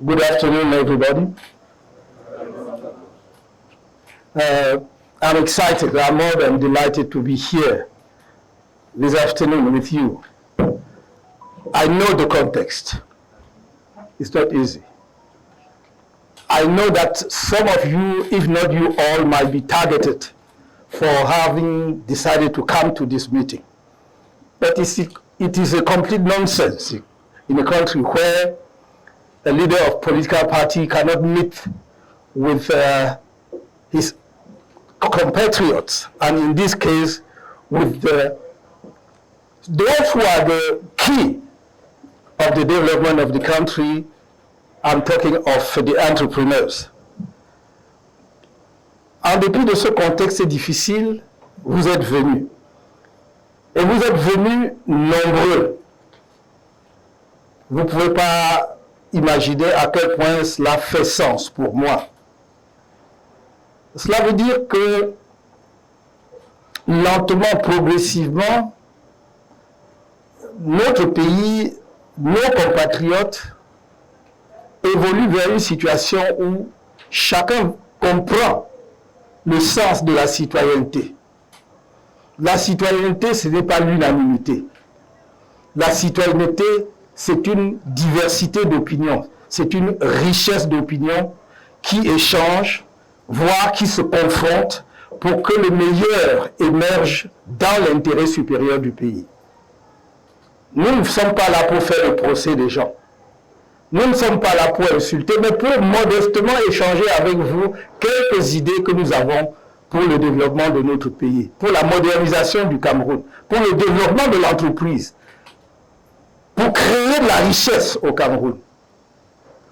Good afternoon, everybody. I'm excited. I'm more than delighted to be here this afternoon with you. I know the context. It's not easy. I know that some of you, if not you all, might be targeted for having decided to come to this meeting. But it is a complete nonsense in a country where a leader of political party cannot meet with his compatriots, and in this case, with those who are the key of the development of the country. I'm talking of the entrepreneurs. En dépit de ce contexte difficile, vous êtes venus. Et vous êtes venus nombreux. Vous ne pouvez pas imaginer à quel point cela fait sens pour moi. Cela veut dire que lentement, progressivement, notre pays, nos compatriotes évoluent vers une situation où chacun comprend le sens de la citoyenneté. La citoyenneté, ce n'est pas l'unanimité. La citoyenneté, c'est une diversité d'opinions, c'est une richesse d'opinions qui échangent, voire qui se confrontent pour que le meilleur émerge dans l'intérêt supérieur du pays. Nous ne sommes pas là pour faire le procès des gens. Nous ne sommes pas là pour insulter, mais pour modestement échanger avec vous quelques idées que nous avons pour le développement de notre pays, pour la modernisation du Cameroun, pour le développement de l'entreprise, pour créer de la richesse au Cameroun,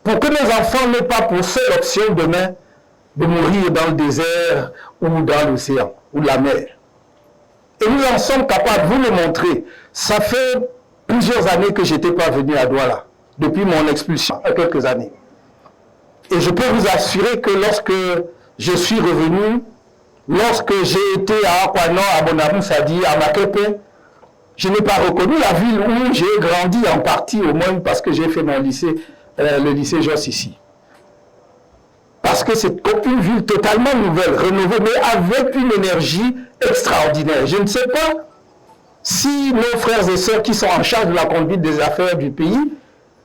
pour que nos enfants n'aient pas pour seule option demain de mourir dans le désert ou dans l'océan ou la mer. Et nous en sommes capables, vous le montrez. Ça fait plusieurs années que je n'étais pas venu à Douala, depuis mon expulsion, il y a quelques années. Et je peux vous assurer que lorsque je suis revenu, lorsque j'ai été à Akwanon, à Bonamoussadi, à Makepe, je n'ai pas reconnu la ville où j'ai grandi en partie, au moins parce que j'ai fait mon lycée, le lycée Josse ici. Parce que c'est une ville totalement nouvelle, rénovée, mais avec une énergie extraordinaire. Je ne sais pas si nos frères et sœurs qui sont en charge de la conduite des affaires du pays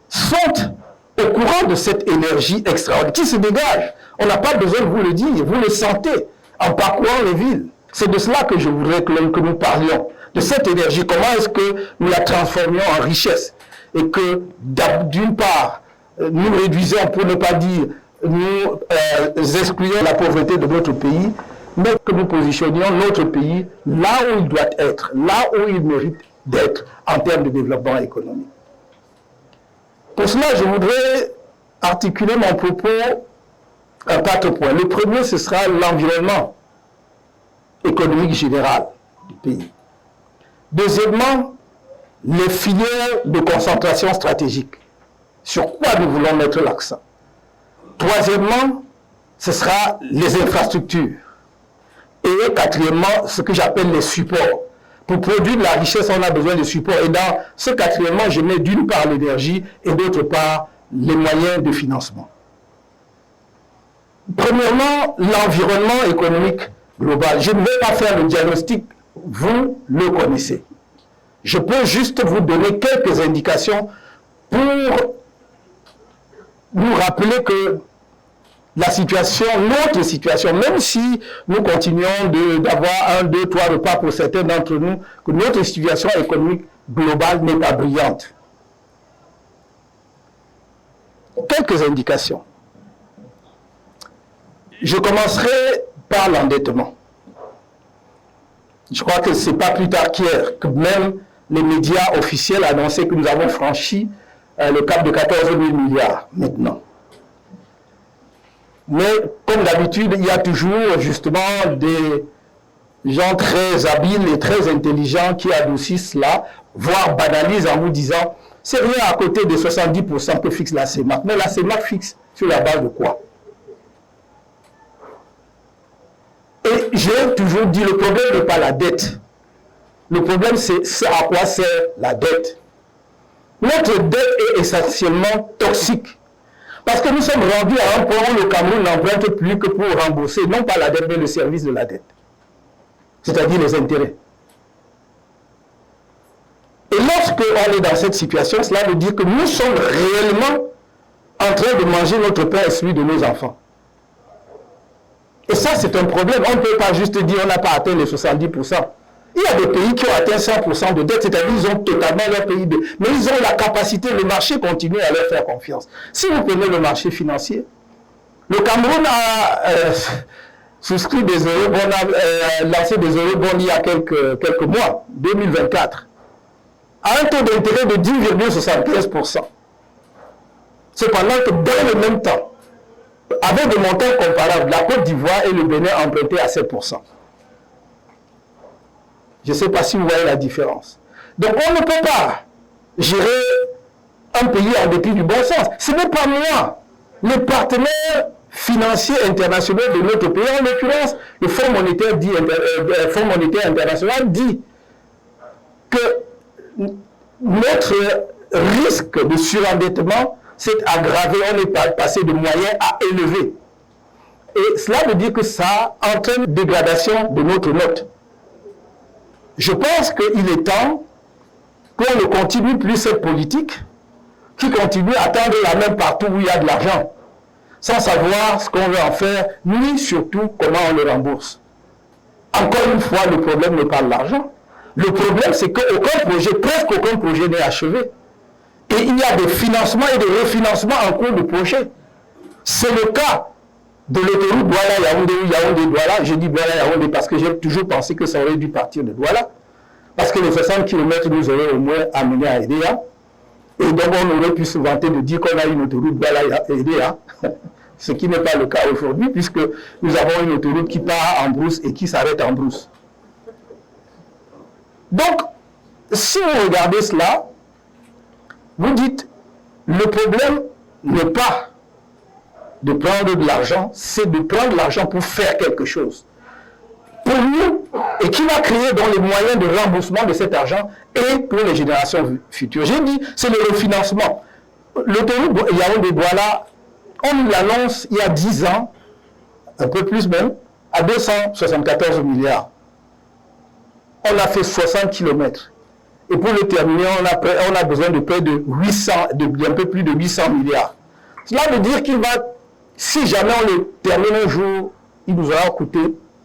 sont au courant de cette énergie extraordinaire qui se dégage. On n'a pas besoin de vous le dire, vous le sentez en parcourant les villes. C'est de cela que je voudrais que nous parlions, de cette énergie. Comment est-ce que nous la transformions en richesse et que d'une part, nous réduisons, pour ne pas dire, nous excluons la pauvreté de notre pays, mais que nous positionnions notre pays là où il doit être, là où il mérite d'être en termes de développement économique. Pour cela, je voudrais articuler mon propos en 4 points. Le premier, ce sera l'environnement économique général du pays. Deuxièmement, les filières de concentration stratégique. Sur quoi nous voulons mettre l'accent. Troisièmement, ce sera les infrastructures. Et quatrièmement, ce que j'appelle les supports. Pour produire de la richesse, on a besoin de supports. Et dans ce quatrièmement, je mets d'une part l'énergie et d'autre part les moyens de financement. Premièrement, l'environnement économique global. Je ne vais pas faire le diagnostic, vous le connaissez. Je peux juste vous donner quelques indications pour nous rappeler que la situation, notre situation, même si nous continuons d'avoir 1, 2, 3 repas pour certains d'entre nous, que notre situation économique globale n'est pas brillante. Quelques indications. Je commencerai par l'endettement. Je crois que ce n'est pas plus tard qu'hier que même les médias officiels annonçaient que nous avons franchi le cap de 14 000 milliards maintenant. Mais comme d'habitude, il y a toujours justement des gens très habiles et très intelligents qui adoucissent cela, voire banalisent en vous disant c'est rien à côté des 70% que fixe la CEMAC. Mais la CEMAC fixe sur la base de quoi? Et j'ai toujours dit, le problème n'est pas la dette. Le problème, c'est à quoi sert la dette. Notre dette est essentiellement toxique. Parce que nous sommes rendus à un point où le Cameroun n'emprunte plus que pour rembourser, non pas la dette, mais le service de la dette. C'est-à-dire les intérêts. Et lorsque on est dans cette situation, cela veut dire que nous sommes réellement en train de manger notre pain et celui de nos enfants. Et ça, c'est un problème. On ne peut pas juste dire qu'on n'a pas atteint les 70%. Il y a des pays qui ont atteint 100% de dette, c'est-à-dire qu'ils ont totalement leur pays de... Mais ils ont la capacité, le marché continue à leur faire confiance. Si vous prenez le marché financier, le Cameroun a souscrit des eurobonds, a lancé des eurobonds il y a quelques mois, 2024, à un taux d'intérêt de 10,75%. Cependant que dans le même temps, avec des montants comparables, la Côte d'Ivoire et le Bénin empruntaient à 7%. Je ne sais pas si vous voyez la différence. Donc on ne peut pas gérer un pays en dépit du bon sens. Ce n'est pas moi, les partenaires financiers internationaux de notre pays, en l'occurrence le Fonds monétaire international dit que notre risque de surendettement s'est aggravé, on est passé de moyen à élevé. Et cela veut dire que ça entraîne une dégradation de notre note. Je pense qu'il est temps qu'on ne continue plus cette politique qui continue à tendre la main partout où il y a de l'argent, sans savoir ce qu'on veut en faire, ni surtout comment on le rembourse. Encore une fois, le problème n'est pas l'argent. Le problème, c'est qu'aucun projet, presque aucun projet n'est achevé. Et il y a des financements et des refinancements en cours de projet. C'est le cas de l'autoroute Douala-Yaoundé ou Yaoundé-Douala. Je dis Douala-Yaoundé parce que j'ai toujours pensé que ça aurait dû partir de Douala. Parce que les 60 km nous auraient au moins amené à Edea. Et donc on aurait pu se vanter de dire qu'on a une autoroute Douala-Edea. Ce qui n'est pas le cas aujourd'hui, puisque nous avons une autoroute qui part en brousse et qui s'arrête en brousse. Donc, si vous regardez cela, vous dites, le problème n'est pas de prendre de l'argent, c'est de prendre l'argent pour faire quelque chose. Pour nous, et qui va créer dans les moyens de remboursement de cet argent et pour les générations futures. J'ai dit, c'est le refinancement. L'autoroute Yaoundé-Douala, on l'annonce il y a 10 ans, un peu plus même, à 274 milliards. On a fait 60 km. Et pour le terminer, on a besoin de près de 800, un peu plus de 800 milliards. Cela veut dire qu'il va, si jamais on le termine un jour, il nous aura coûté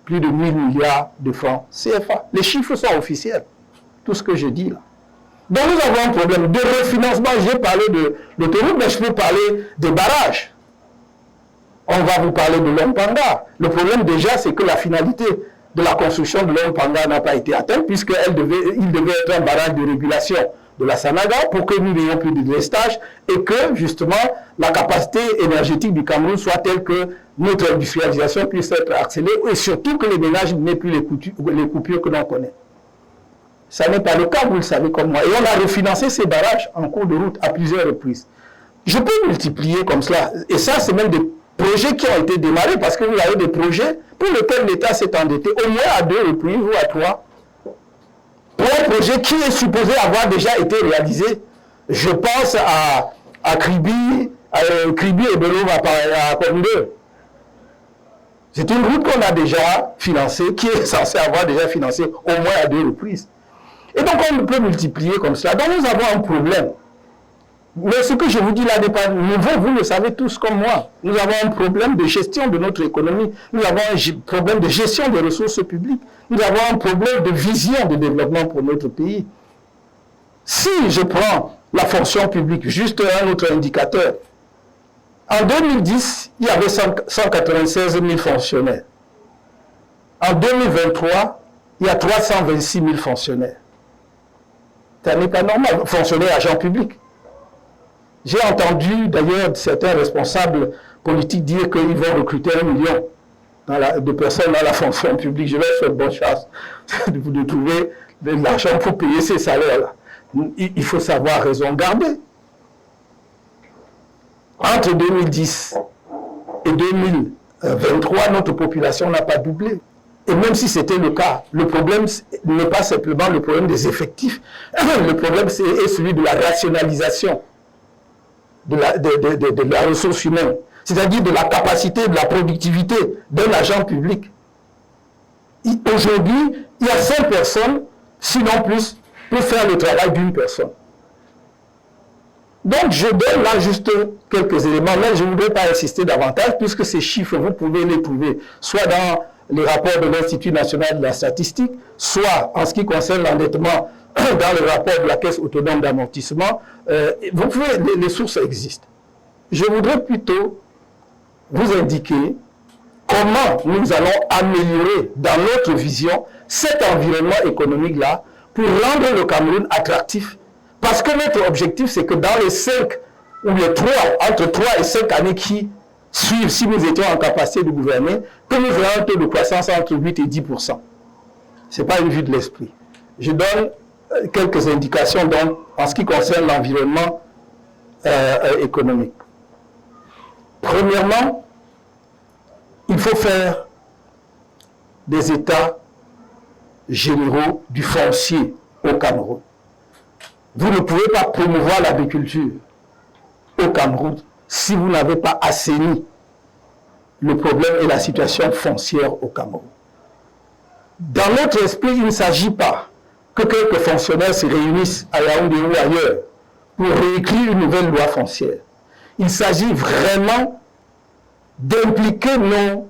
plus de 1000 milliards de francs CFA. Les chiffres sont officiels. Tout ce que je dis là. Donc nous avons un problème de refinancement. J'ai parlé de l'autoroute, mais je peux parler des barrages. On va vous parler de l'Ompanga. Le problème déjà, c'est que la finalité de la construction de l'Ompanga n'a pas été atteinte, puisqu'il devait être un barrage de régulation de la Sanaga pour que nous n'ayons plus de délestage et que, justement, la capacité énergétique du Cameroun soit telle que notre industrialisation puisse être accélérée et surtout que les ménages n'aient plus les coupures que l'on connaît. Ça n'est pas le cas, vous le savez comme moi. Et on a refinancé ces barrages en cours de route à plusieurs reprises. Je peux multiplier comme cela. Et ça, c'est même des projets qui ont été démarrés parce que vous avez des projets pour lesquels l'État s'est endetté au moins à 2 reprises ou à 3. Pour un projet qui est supposé avoir déjà été réalisé. Je pense à Kribi et Belova à Condé. C'est une route qu'on a déjà financée, qui est censée avoir déjà financé au moins à 2 reprises. Et donc on peut multiplier comme cela. Donc nous avons un problème. Mais ce que je vous dis là n'est pas nouveau, vous le savez tous comme moi. Nous avons un problème de gestion de notre économie. Nous avons un problème de gestion des ressources publiques. Nous avons un problème de vision de développement pour notre pays. Si je prends la fonction publique, juste un autre indicateur, en 2010, il y avait 196 000 fonctionnaires. En 2023, il y a 326 000 fonctionnaires. Ça n'est pas normal, fonctionnaires, agents publics. J'ai entendu d'ailleurs certains responsables politiques dire qu'ils vont recruter 1 million de personnes dans la fonction publique. Je vais faire bonne chance de trouver de l'argent pour payer ces salaires-là. Il faut savoir raison garder. Entre 2010 et 2023, notre population n'a pas doublé. Et même si c'était le cas, le problème n'est pas simplement le problème des effectifs. Le problème est celui de la rationalisation de la ressource humaine, c'est-à-dire de la capacité, de la productivité d'un agent public. Aujourd'hui, il y a 5 personnes, sinon plus, pour faire le travail d'une personne. Donc, je donne là juste quelques éléments, mais je ne voudrais pas insister davantage, puisque ces chiffres, vous pouvez les trouver, soit dans les rapports de l'Institut national de la statistique, soit en ce qui concerne l'endettement, dans le rapport de la Caisse autonome d'amortissement. Vous pouvez, les sources existent. Je voudrais plutôt vous indiquer comment nous allons améliorer dans notre vision cet environnement économique-là pour rendre le Cameroun attractif. Parce que notre objectif, c'est que dans les 5 ou les 3, entre 3 et 5 années qui suivent, si nous étions en capacité de gouverner, que nous ayons un taux de croissance entre 8 et 10%. Ce n'est pas une vue de l'esprit. Je donne quelques indications donc, en ce qui concerne l'environnement économique. Premièrement, il faut faire des états généraux du foncier au Cameroun. Vous ne pouvez pas promouvoir l'agriculture au Cameroun si vous n'avez pas assaini le problème et la situation foncière au Cameroun. Dans notre esprit, il ne s'agit pas que quelques fonctionnaires se réunissent à Yaoundé ou ailleurs pour réécrire une nouvelle loi foncière. Il s'agit vraiment d'impliquer nos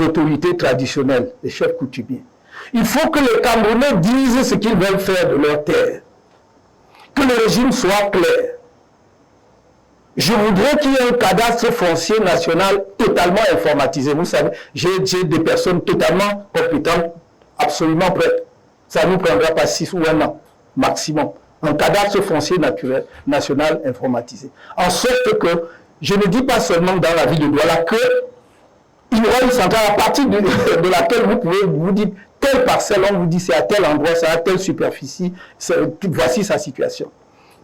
autorités traditionnelles, les chefs coutumiers. Il faut que les Camerounais disent ce qu'ils veulent faire de leur terre. Que le régime soit clair. Je voudrais qu'il y ait un cadastre foncier national totalement informatisé. Vous savez, j'ai des personnes totalement compétentes, absolument prêtes. Ça ne nous prendra pas 6 ou 1 an, maximum. Un cadastre foncier national informatisé. En sorte que, je ne dis pas seulement dans la ville de Douala, qu'il y aura une centrale à partir de laquelle vous pouvez vous dire telle parcelle, on vous dit c'est à tel endroit, c'est à telle superficie, voici sa situation.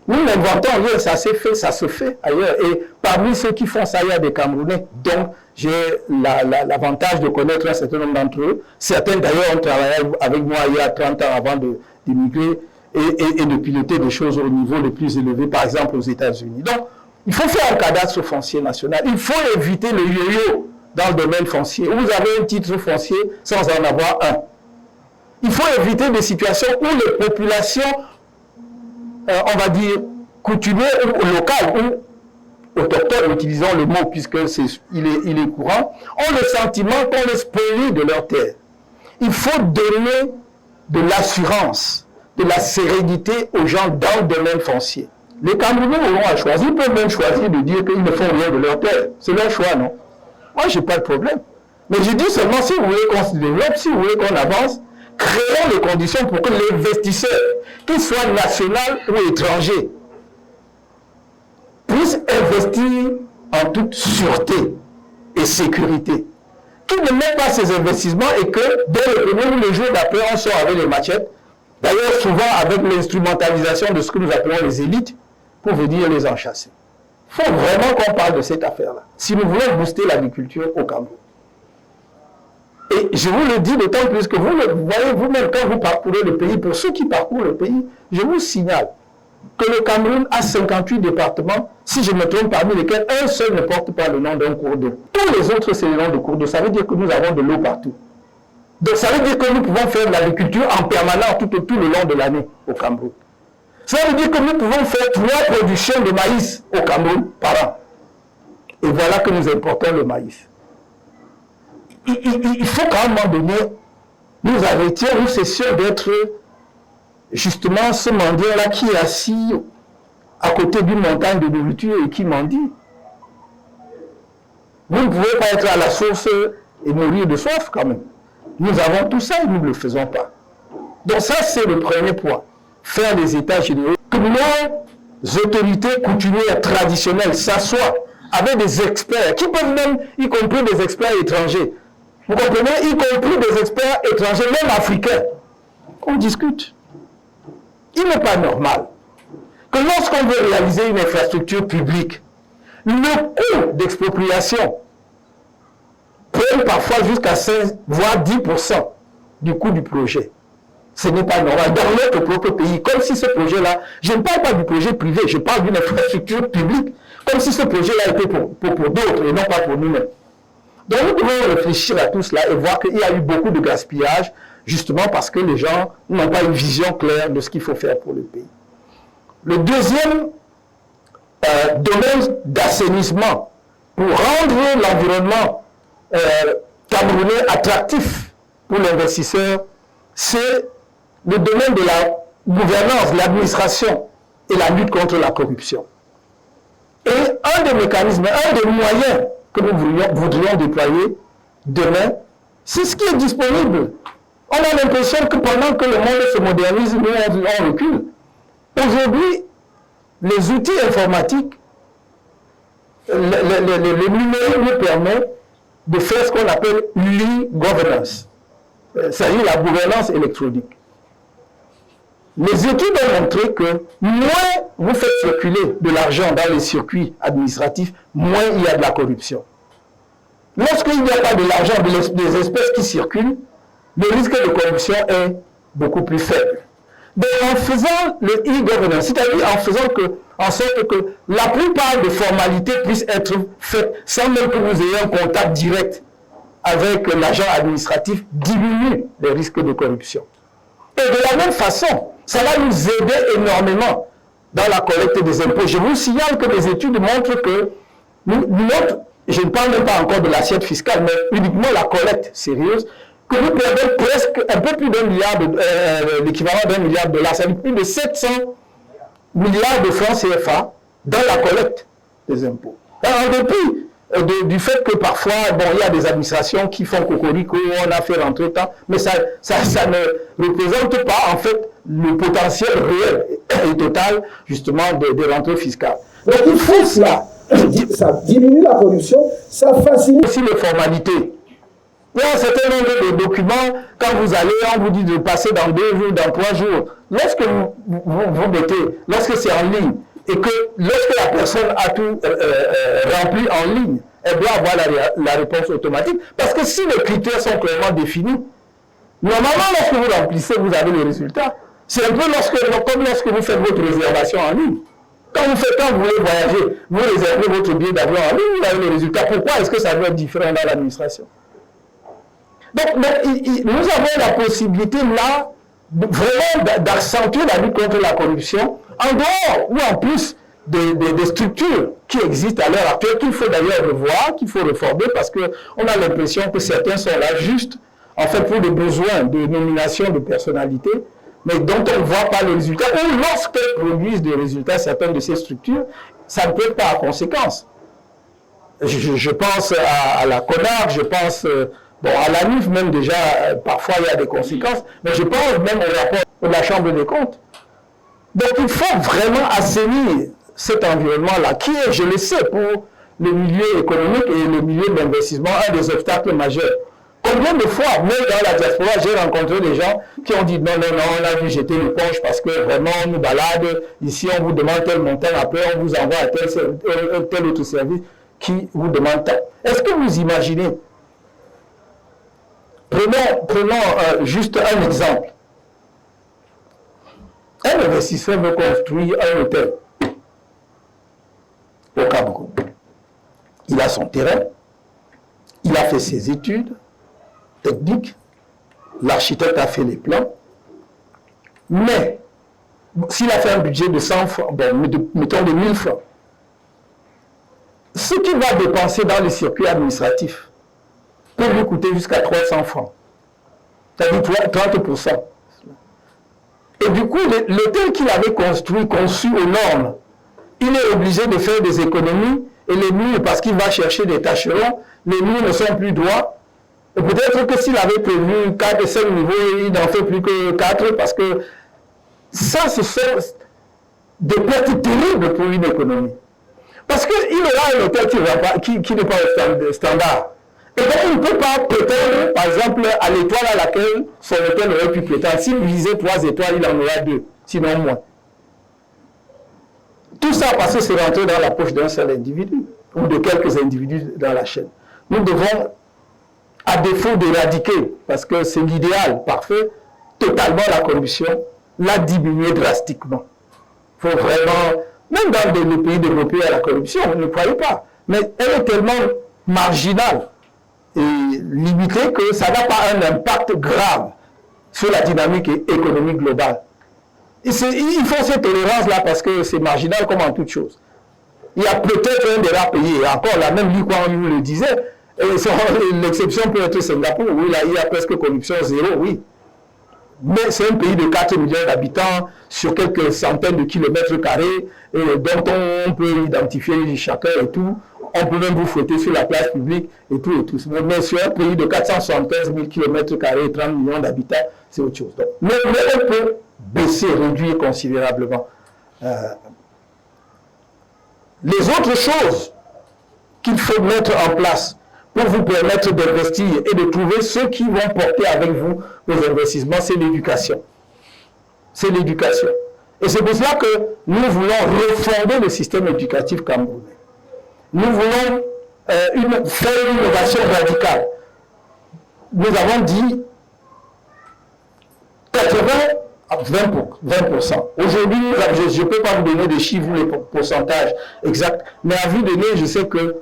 Nous l'inventons rien, ça s'est fait, ça se fait ailleurs. Et parmi ceux qui font ça, il y a des Camerounais, dont j'ai l'avantage de connaître un certain nombre d'entre eux. Certains d'ailleurs ont travaillé avec moi il y a 30 ans avant d'immigrer et de piloter des choses au niveau le plus élevé, par exemple aux États-Unis. Donc, il faut faire un cadastre foncier national. Il faut éviter le yo-yo dans le domaine foncier. Vous avez un titre foncier sans en avoir un. Il faut éviter des situations où les populations, on va dire, coutumières ou locales, ou autochtones, utilisons le mot puisqu'il est courant, ont le sentiment qu'on les spolie de leur terre. Il faut donner de l'assurance, de la sérénité aux gens dans le domaine foncier. Les Camerounais auront à choisir, ils peuvent même choisir de dire qu'ils ne font rien de leur terre. C'est leur choix, non? Moi, je n'ai pas de problème. Mais je dis seulement, si vous voulez qu'on se développe, si vous voulez qu'on avance, créons les conditions pour que l'investisseur, qu'il soit national ou étranger, puisse investir en toute sûreté et sécurité. Qu'il ne mette pas ses investissements et que dès le premier ou le jour d'après, on sort avec les machettes, d'ailleurs souvent avec l'instrumentalisation de ce que nous appelons les élites, pour venir les enchasser. Il faut vraiment qu'on parle de cette affaire-là, si nous voulons booster l'agriculture au Cameroun. Et je vous le dis d'autant plus que vous le voyez vous-même quand vous parcourez le pays, pour ceux qui parcourent le pays, je vous signale que le Cameroun a 58 départements, si je me trompe, parmi lesquels un seul ne porte pas le nom d'un cours d'eau. Tous les autres, c'est le nom de cours d'eau. Ça veut dire que nous avons de l'eau partout. Donc ça veut dire que nous pouvons faire de l'agriculture en permanence tout le long de l'année au Cameroun. Ça veut dire que nous pouvons faire 3 productions de maïs au Cameroun par an. Et voilà que nous importons le maïs. Il faut qu'à un moment donné, nous arrêtions, nous cessions d'être justement ce mendiant-là qui est assis à côté d'une montagne de nourriture et qui mendie. Vous ne pouvez pas être à la source et mourir de soif quand même. Nous avons tout ça et nous ne le faisons pas. Donc ça, c'est le premier point. Faire des états généraux. Que nos autorités coutumières traditionnelles s'assoient avec des experts, qui peuvent même, y compris des experts étrangers. Vous comprenez? Y compris des experts étrangers, même africains. On discute. Il n'est pas normal que lorsqu'on veut réaliser une infrastructure publique, le coût d'expropriation prenne parfois jusqu'à 5, voire 10% du coût du projet. Ce n'est pas normal. Dans notre propre pays, comme si ce projet-là, je ne parle pas du projet privé, je parle d'une infrastructure publique, Comme si ce projet-là était pour d'autres et non pas pour nous-mêmes. Donc nous devons réfléchir à tout cela et voir qu'il y a eu beaucoup de gaspillage, justement parce que les gens n'ont pas une vision claire de ce qu'il faut faire pour le pays. Le deuxième domaine d'assainissement, pour rendre l'environnement camerounais attractif pour l'investisseur, c'est le domaine de la gouvernance, l'administration et la lutte contre la corruption. Et un des mécanismes, un des moyens que nous voudrions déployer demain, c'est ce qui est disponible. On a l'impression que pendant que le monde se modernise, nous on recule. Aujourd'hui, les outils informatiques, le numérique nous permet de faire ce qu'on appelle l'e-governance, c'est-à-dire la gouvernance électronique. Les études ont montré que moins vous faites circuler de l'argent dans les circuits administratifs, moins il y a de la corruption. Lorsqu'il n'y a pas de l'argent, des espèces qui circulent, le risque de corruption est beaucoup plus faible. Donc en faisant le e-governance, c'est-à-dire en faisant en sorte que la plupart des formalités puissent être faites sans même que vous ayez un contact direct avec l'agent administratif, diminue les risques de corruption. Et de la même façon, ça va nous aider énormément dans la collecte des impôts. Je vous signale que les études montrent que je ne parle même pas encore de l'assiette fiscale, mais uniquement la collecte sérieuse, que nous perdons presque un peu plus d'1 milliard, l'équivalent d'1 milliard de dollars, c'est-à-dire plus de 700 milliards de francs CFA dans la collecte des impôts. En dépit du fait que parfois, bon, il y a des administrations qui font cocorico, on a fait rentrer tant, mais ça ne représente pas en fait le potentiel réel et total justement des rentrées fiscales. Donc il faut cela. Ça diminue la corruption, ça facilite aussi les formalités. Il y a un certain nombre de documents, quand vous allez, on vous dit de passer dans 2 jours, dans 3 jours. Lorsque vous mettez, lorsque c'est en ligne, et que lorsque la personne a tout rempli en ligne, elle doit avoir la réponse automatique. Parce que si les critères sont clairement définis, normalement, lorsque vous remplissez, vous avez le résultat. C'est un peu comme lorsque vous faites votre réservation en ligne. Quand vous voulez voyager, vous réservez votre billet d'avion en ligne, vous avez le résultat. Pourquoi est-ce que ça doit être différent dans l'administration? Donc, nous avons la possibilité là, vraiment d'accentuer la lutte contre la corruption, en dehors ou en plus des structures qui existent à l'heure actuelle, qu'il faut d'ailleurs revoir, qu'il faut réformer, parce qu'on a l'impression que certains sont là juste, en fait, pour des besoins de nomination de personnalité, mais dont on ne voit pas le résultat, ou lorsqu'elles produisent des résultats, certaines de ces structures, ça ne peut pas à conséquence. Je pense à la CONAC, je pense bon, à la NIF même déjà, parfois il y a des conséquences, mais je pense même au rapport de la Chambre des comptes. Donc il faut vraiment assainir cet environnement-là, qui est, je le sais, pour le milieu économique et le milieu d'investissement, un des obstacles majeurs. Combien de fois, même dans la diaspora, j'ai rencontré des gens qui ont dit non, on a vu jeter l'éponge parce que vraiment on nous balade, ici on vous demande tel montant, après on vous envoie à tel autre service qui vous demande tant. Est-ce que vous imaginez? Prenons juste un exemple. Un investisseur veut construire un hôtel au Cameroun. Il a son terrain, il a fait ses études techniques, l'architecte a fait les plans, mais s'il a fait un budget de 100 francs, mettons de 1000 francs, ce qu'il va dépenser dans les circuits administratifs peut lui coûter jusqu'à 300 francs, c'est-à-dire 30%. Et du coup, l'hôtel qu'il avait conçu aux normes, il est obligé de faire des économies, et les murs, parce qu'il va chercher des tâcherons, les murs ne sont plus droits. Et peut-être que s'il avait prévu 4 et 5 niveaux, il n'en fait plus que 4, parce que ça, ce sont des pertes terribles pour une économie. Parce qu'il aura un hôtel qui n'est pas standard. Et donc, il ne peut pas prétendre, par exemple, à l'étoile à laquelle son hôtel aurait pu prétendre. S'il visait 3 étoiles, il en aura 2, sinon moins. Tout ça parce que c'est rentré dans la poche d'un seul individu, ou de quelques individus dans la chaîne. Nous devons, à défaut d'éradiquer, parce que c'est l'idéal parfait, totalement la corruption, la diminuer drastiquement. Il faut vraiment Même dans les pays développés à la corruption, ne croyez pas. Mais elle est tellement marginale et limitée que ça n'a pas un impact grave sur la dynamique économique globale. Il faut cette tolérance-là parce que c'est marginal comme en toute chose. Il y a peut-être un des rares pays, et encore là, même lui, quand on le disait, l'exception peut être Singapour, oui, là, il y a presque corruption zéro, oui. Mais c'est un pays de 4 millions d'habitants sur quelques centaines de kilomètres carrés, dont on peut identifier chacun et tout. On peut même vous fouetter sur la place publique et tout et tout. Mais sur un pays de 475 000 kilomètres carrés et 30 millions d'habitants, c'est autre chose. Donc, mais on peut baisser, réduire considérablement. Les autres choses qu'il faut mettre en place pour vous permettre d'investir et de trouver ceux qui vont porter avec vous vos investissements, c'est l'éducation. C'est l'éducation. Et c'est pour cela que nous voulons refonder le système éducatif camerounais. Nous voulons faire une innovation radicale. Nous avons dit 80 à 20%. Aujourd'hui, je ne peux pas vous donner des chiffres, les pourcentages exacts, mais à vue de nez, je sais que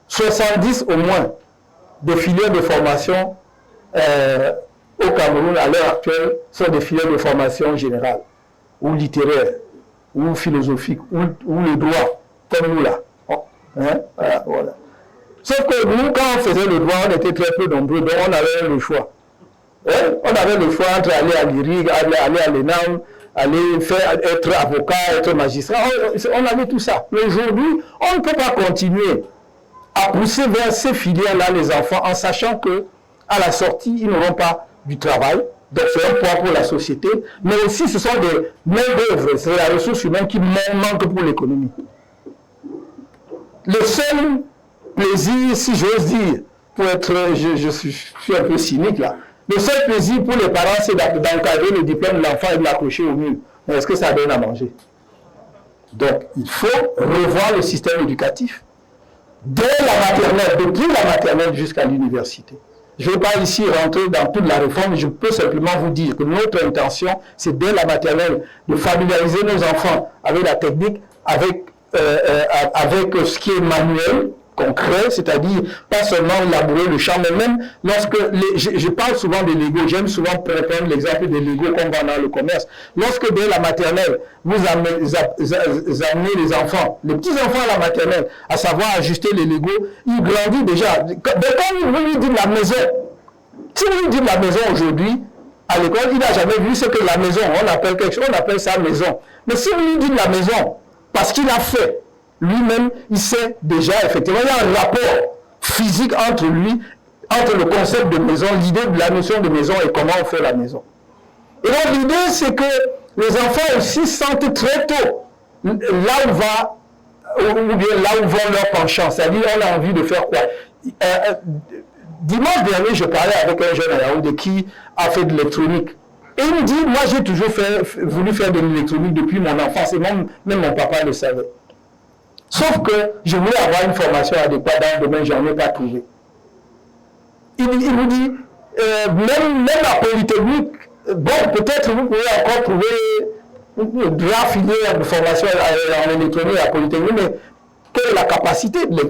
70 au moins des filières de formation au Cameroun à l'heure actuelle sont des filières de formation générale, ou littéraire, ou philosophique, ou le droit, comme nous là. Hein? Voilà. Sauf que nous, quand on faisait le droit, on était très peu nombreux, donc on avait le choix. Hein? On avait le choix entre aller à l'IRIG, aller à l'ENAM, être avocat, être magistrat, on avait tout ça. Mais aujourd'hui, on ne peut pas continuer à pousser vers ces filières-là les enfants en sachant que à la sortie, ils n'auront pas du travail, donc c'est un poids pour la société, mais aussi ce sont des main-d'œuvre, c'est la ressource humaine qui manque pour l'économie. Le seul plaisir, si j'ose dire, pour être, je suis un peu cynique là, le seul plaisir pour les parents, c'est d'encadrer le diplôme de l'enfant et de l'accrocher au mur. Mais est-ce que ça donne à manger? Donc, il faut revoir le système éducatif dès la maternelle, depuis la maternelle jusqu'à l'université. Je ne vais pas ici rentrer dans toute la réforme, je peux simplement vous dire que notre intention, c'est dès la maternelle de familiariser nos enfants avec la technique, avec ce qui est manuel, concret, c'est-à-dire pas seulement élaborer le champ, mais même lorsque, je parle souvent des Lego, j'aime souvent prendre l'exemple des Lego qu'on vend dans le commerce. Lorsque dès la maternelle, vous amenez les enfants, les petits-enfants à la maternelle, à savoir ajuster les Lego, ils grandissent déjà. Quand vous lui dites la maison, si vous lui dites la maison aujourd'hui, à l'école, il n'a jamais vu ce que la maison, on appelle quelque chose, on appelle ça maison. Mais si vous lui dites la maison, parce qu'il a fait, lui-même, il sait déjà, effectivement, il y a un rapport physique entre lui, entre le concept de maison, l'idée de la notion de maison et comment on fait la maison. Et donc l'idée, c'est que les enfants aussi sentent très tôt là où vont leurs penchants, c'est-à-dire on a envie de faire quoi. Dimanche dernier, je parlais avec un jeune à Yaoundé qui a fait de l'électronique. Et il me dit, moi j'ai toujours voulu faire de l'électronique depuis mon enfance, et même mon papa le savait. Sauf que je voulais avoir une formation adéquate dans le domaine, je n'en ai pas trouvé. Il nous dit, même la Polytechnique, bon, peut-être vous pouvez encore trouver une filière de formation en électronique à la Polytechnique, mais quelle est la capacité de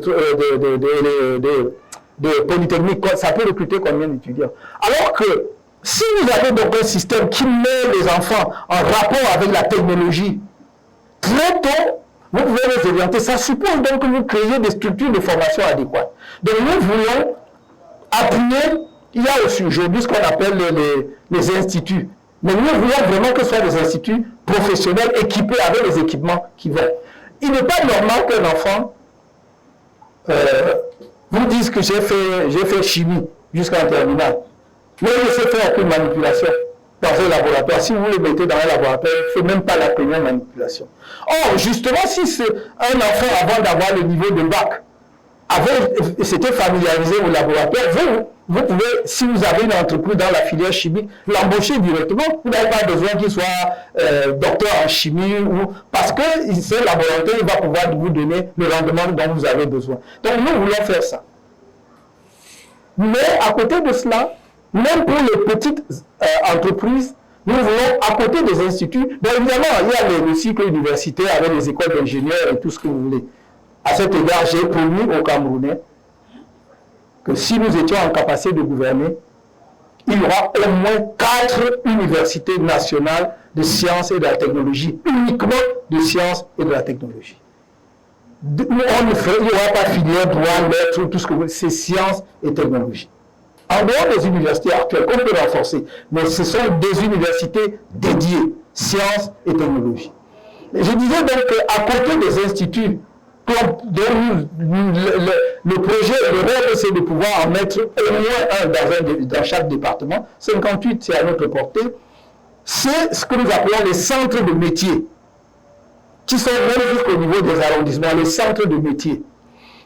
Polytechnique? Ça peut recruter combien d'étudiants? Alors que si vous avez donc un système qui met les enfants en rapport avec la technologie, très tôt, vous pouvez les orienter. Ça suppose donc que vous créez des structures de formation adéquates. Donc nous voulons appuyer, il y a aussi aujourd'hui ce qu'on appelle les instituts. Mais nous voulons vraiment que ce soit des instituts professionnels équipés avec les équipements qui vont. Il n'est pas normal qu'un enfant vous dise que j'ai fait chimie jusqu'en terminale. Mais il ne sait faire aucune manipulation dans un laboratoire. Si vous le mettez dans un laboratoire, il ne fait même pas la première manipulation. Or, justement, si un enfant, avant d'avoir le niveau de bac, s'était familiarisé au laboratoire, vous pouvez, si vous avez une entreprise dans la filière chimique, l'embaucher directement. Vous n'avez pas besoin qu'il soit docteur en chimie, parce que ce laboratoire il va pouvoir vous donner le rendement dont vous avez besoin. Donc, nous voulons faire ça. Mais à côté de cela, même pour les petites entreprises, Nous voulons, à côté des instituts, bien évidemment, il y a le cycle universitaire avec les écoles d'ingénieurs et tout ce que vous voulez. À cet égard, j'ai promis aux Camerounais que si nous étions en capacité de gouverner, il y aura au moins 4 universités nationales de sciences et de la technologie, uniquement de sciences et de la technologie. Il n'y aura pas filière, droit, lettres, tout ce que vous voulez, c'est sciences et technologie. En dehors des universités actuelles, qu'on peut renforcer, mais ce sont des universités dédiées, sciences et technologie. Et je disais donc qu'à côté des instituts, le projet, le rêve, c'est de pouvoir en mettre au moins un dans chaque département. 58, c'est à notre portée. C'est ce que nous appelons les centres de métiers, qui sont même jusqu'au niveau des arrondissements, les centres de métiers.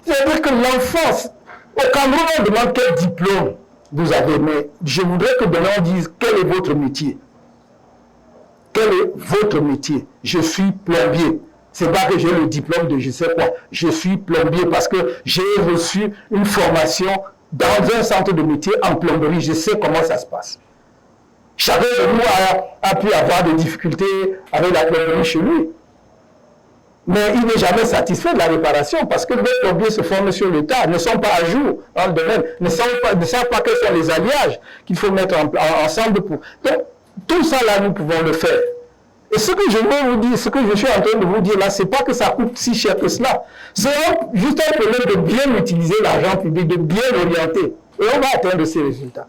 C'est-à-dire que l'enfance, au Cameroun, on demande quel diplôme vous avez, mais je voudrais que demain on dise quel est votre métier. Quel est votre métier? Je suis plombier. C'est pas que j'ai le diplôme de je sais quoi. Je suis plombier parce que j'ai reçu une formation dans un centre de métier en plomberie. Je sais comment ça se passe. Chacun de nous a pu avoir des difficultés avec la plomberie chez lui. Mais il n'est jamais satisfait de la réparation parce que les plombiers se forment sur le tas, ne sont pas à jour dans le domaine, ne savent pas quels sont les alliages qu'il faut mettre ensemble pour. Donc, tout ça là, nous pouvons le faire. Et ce que je veux vous dire, ce que je suis en train de vous dire là, c'est pas que ça coûte si cher que cela. C'est juste un problème de bien utiliser l'argent public, de bien l'orienter. Et on va atteindre ces résultats.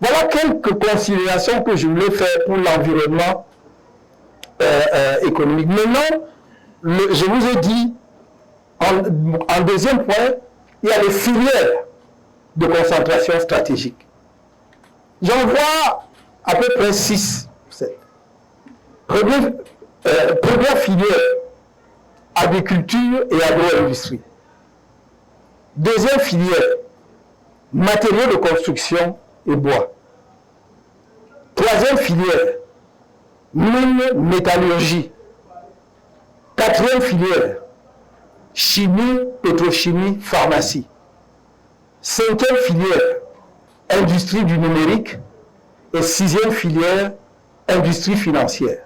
Voilà quelques considérations que je voulais faire pour l'environnement économique. Maintenant, je vous ai dit, en deuxième point, il y a les filières de concentration stratégique. J'en vois à peu près 6, 7. Première filière, agriculture et agro-industrie. Deuxième filière, matériaux de construction et bois. Troisième filière, mine, métallurgie. Quatrième filière, chimie, pétrochimie, pharmacie. Cinquième filière, industrie du numérique. Et sixième filière, industrie financière.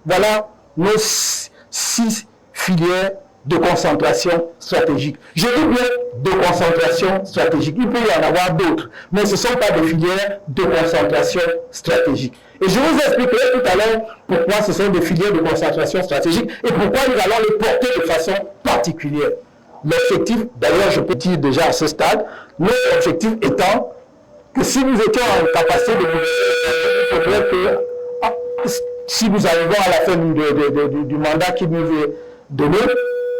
Voilà nos 6 filières de concentration stratégique. Je dis bien de concentration stratégique. Il peut y en avoir d'autres, mais ce ne sont pas des filières de concentration stratégique. Et je vous expliquerai tout à l'heure pourquoi ce sont des filières de concentration stratégique et pourquoi nous allons les porter de façon particulière. L'objectif, d'ailleurs je peux dire déjà à ce stade, notre objectif étant que si nous étions en capacité de il faudrait que si nous arrivons à la fin du mandat qui nous est donné,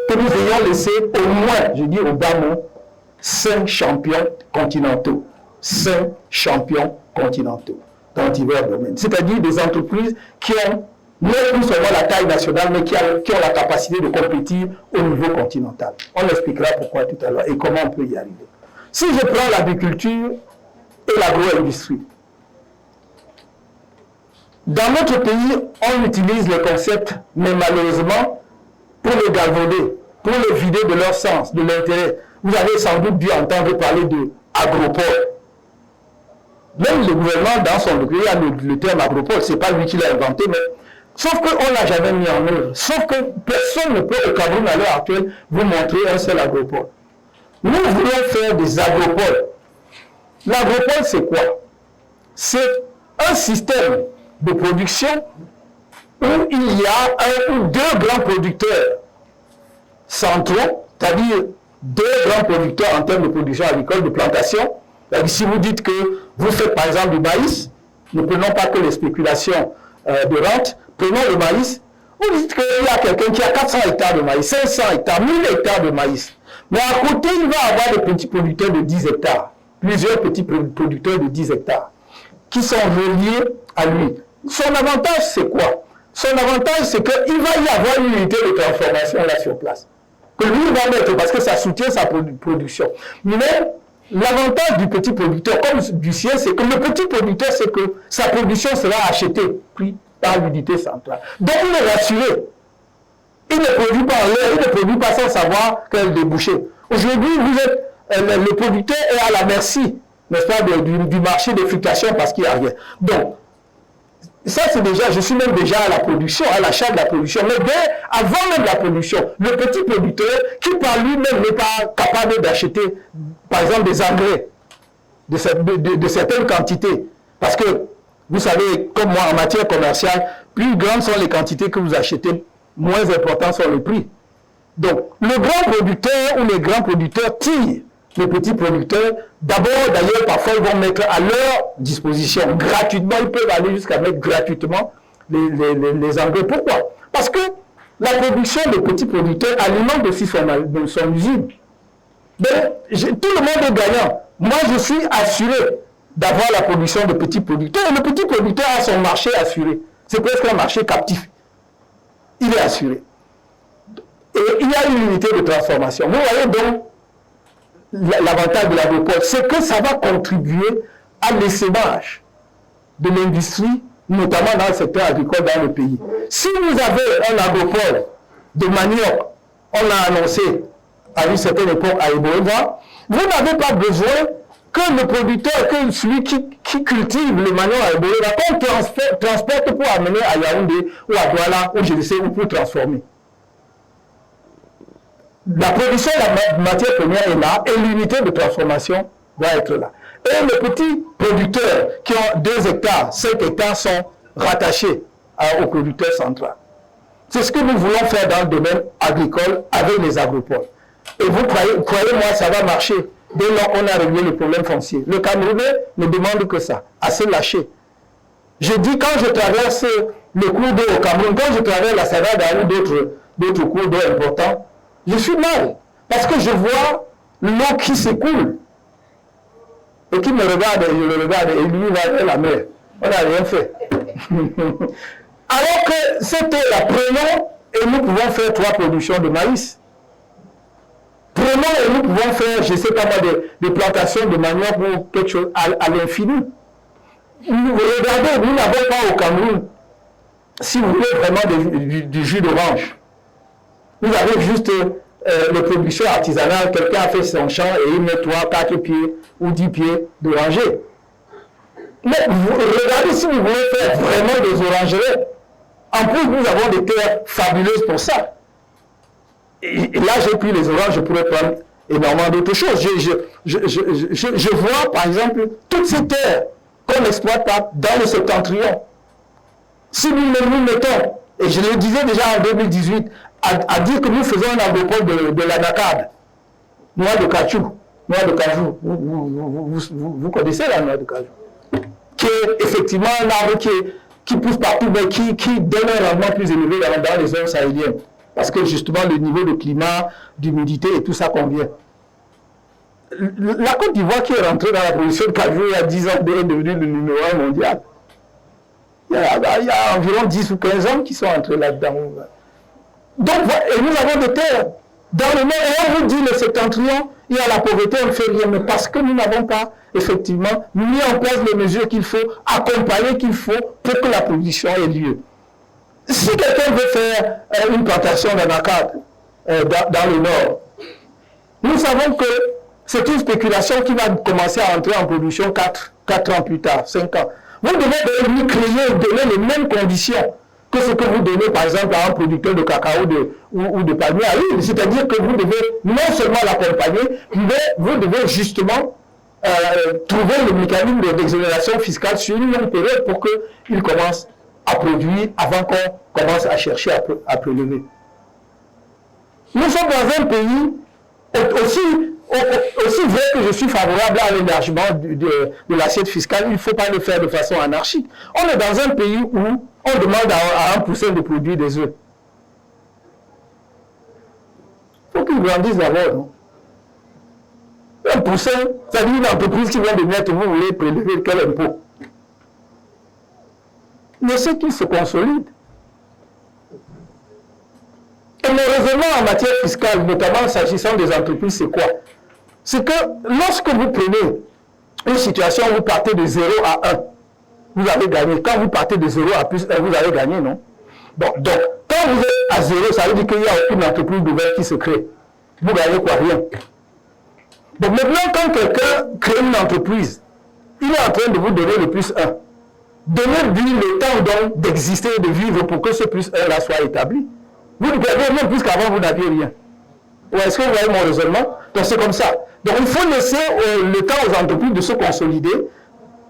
que nous ayons laissé au moins, je dis au bas mot, 5 champions continentaux. 5 champions continentaux dans divers domaines. C'est-à-dire des entreprises qui ont non plus seulement la taille nationale, mais qui ont la capacité de compétir au niveau continental. On expliquera pourquoi tout à l'heure et comment on peut y arriver. Si je prends l'agriculture et l'agro-industrie, dans notre pays, on utilise les concepts, mais malheureusement, pour les galvauder, pour les vider de leur sens, de l'intérêt. Vous avez sans doute dû entendre parler de agropole. Même le gouvernement, dans son document, il y a le terme agropole, ce n'est pas lui qui l'a inventé, mais sauf qu'on ne l'a jamais mis en œuvre. Sauf que personne ne peut au Cameroun à l'heure actuelle vous montrer un seul agropole. Nous voulons faire des agropoles. L'agropole, c'est quoi? C'est un système de production où il y a 1 ou 2 grands producteurs centraux, c'est-à-dire 2 grands producteurs en termes de production agricole, de plantation. Si vous dites que vous faites par exemple du maïs, ne prenons pas que les spéculations de rente, prenons le maïs, vous dites qu'il y a quelqu'un qui a 400 hectares de maïs, 500 hectares, 1000 hectares de maïs. Mais à côté, il va avoir des petits producteurs de 10 hectares, plusieurs petits producteurs de 10 hectares, qui sont reliés à lui. Son avantage, c'est quoi? Son avantage, c'est qu'il va y avoir une unité de transformation là sur place. Que lui va mettre, parce que ça soutient sa production. Mais l'avantage du petit producteur, comme du sien, c'est que le petit producteur, c'est que sa production sera achetée, pris par l'unité centrale. Donc il est rassuré. Il ne produit pas en l'air, il ne produit pas sans savoir quel débouché. Aujourd'hui, le producteur est à la merci, n'est-ce pas, du marché des fluctuations parce qu'il n'y a rien. Donc, ça c'est déjà, je suis même déjà à la production, à l'achat de la production, mais avant même la production, le petit producteur qui par lui-même n'est pas capable d'acheter, par exemple, des engrais de certaines quantités. Parce que, vous savez, comme moi, en matière commerciale, plus grandes sont les quantités que vous achetez, moins importants sont les prix. Donc, le grand producteur ou les grands producteurs tirent les petits producteurs. D'abord, d'ailleurs, parfois, ils vont mettre à leur disposition gratuitement, ils peuvent aller jusqu'à mettre gratuitement les engrais. Pourquoi? Parce que la production des petits producteurs alimente aussi son usine. Donc, tout le monde est gagnant. Moi, je suis assuré d'avoir la production de petits producteurs. Et le petit producteur a son marché assuré. C'est presque un marché captif. Il est assuré. Et il y a une unité de transformation. Vous voyez donc l'avantage de l'agropole, c'est que ça va contribuer à l'essaimage de l'industrie, notamment dans le secteur agricole dans le pays. Si vous avez un agropole de manioc, on l'a annoncé à une certaine époque à Ebola, vous n'avez pas besoin que le producteur, que celui qui cultive le manioc à Ebola, qu'on transporte pour amener à Yaoundé ou à Douala, ou je ne sais où, pour transformer. La production de la matière première est là et l'unité de transformation doit être là. Et les petits producteurs qui ont 2 hectares, 5 hectares sont rattachés au producteur central. C'est ce que nous voulons faire dans le domaine agricole avec les agropoles. Et vous croyez-moi, ça va marcher dès lors qu'on a réglé le problème foncier. Le Camerounais ne demande que ça, à se lâcher. Je dis, quand je traverse le cours d'eau au Cameroun, quand je traverse la Savane ou d'autres cours d'eau importants, je suis mal, parce que je vois l'eau qui s'écoule et qui me regarde, et je le regarde, et lui va vers la mer. On n'a rien fait. Alors que cette eau-là, prenons et nous pouvons faire 3 productions de maïs. Prenons et nous pouvons faire, je ne sais pas moi, des plantations de manioc ou quelque chose à l'infini. Regardez, nous n'avons pas au Cameroun, si vous voulez vraiment du jus d'orange. Vous avez juste les productions artisanales, quelqu'un a fait son champ et il met 3, 4 pieds ou 10 pieds d'oranger. Mais regardez si vous voulez faire vraiment des orangeries. En plus, nous avons des terres fabuleuses pour ça. Et là, j'ai pris les oranges, je pourrais prendre énormément d'autres choses. Je vois, par exemple, toutes ces terres qu'on n'exploite pas dans le septentrion. Si nous mettons, et je le disais déjà en 2018, à dire que nous faisons un agropole de l'anacarde, noix de cajou, vous connaissez la noix de cajou, qui est effectivement un arbre qui pousse partout, mais qui donne un rendement plus élevé dans les zones sahéliennes, parce que justement le niveau de climat, d'humidité et tout ça convient. La Côte d'Ivoire qui est rentrée dans la production de cajou il y a 10 ans est devenue le numéro 1 mondial. Il y a environ 10 ou 15 ans qui sont entrés là-dedans. Donc, et nous avons des terres. Dans le monde, et on vous dit le septentrion, il y a la pauvreté, on ne fait rien. Mais parce que nous n'avons pas, effectivement, mis en place les mesures qu'il faut, accompagner qu'il faut pour que la production ait lieu. Si quelqu'un veut faire une plantation d'anacarde dans le nord, nous savons que c'est une spéculation qui va commencer à entrer en production 4 ans plus tard, 5 ans. Vous devez lui créer et donner les mêmes conditions que ce que vous donnez par exemple à un producteur de cacao ou de palmier à huile. C'est-à-dire que vous devez non seulement l'accompagner, mais vous devez justement trouver le mécanisme d'exonération fiscale sur une longue période pour qu'il commence à produire avant qu'on commence à chercher à prélever. Nous sommes dans un pays aussi vrai que je suis favorable à l'élargissement de l'assiette fiscale, il ne faut pas le faire de façon anarchique. On est dans un pays où on demande à un poussin de produire des œufs. Il faut qu'il grandisse d'abord. Non? Un poussin, ça dit une entreprise qui vient de mettre, vous voulez prélever quel impôt? Mais c'est qu'il se consolide. Et le raisonnement en matière fiscale, notamment s'agissant des entreprises, c'est quoi? C'est que lorsque vous prenez une situation où vous partez de 0 à 1, vous avez gagné. Quand vous partez de 0 à plus 1, vous avez gagné, non? Bon, donc, quand vous êtes à 0, ça veut dire qu'il n'y a aucune entreprise nouvelle qui se crée. Vous gagnez quoi? Rien. Donc maintenant, quand quelqu'un crée une entreprise, il est en train de vous donner le plus 1. Donnez-lui le temps d'exister et de vivre pour que ce plus 1 soit établi. Vous ne perdez même plus qu'avant, vous n'aviez rien. Ou est-ce que vous voyez mon raisonnement? Donc c'est comme ça. Donc il faut laisser le temps aux entreprises de se consolider,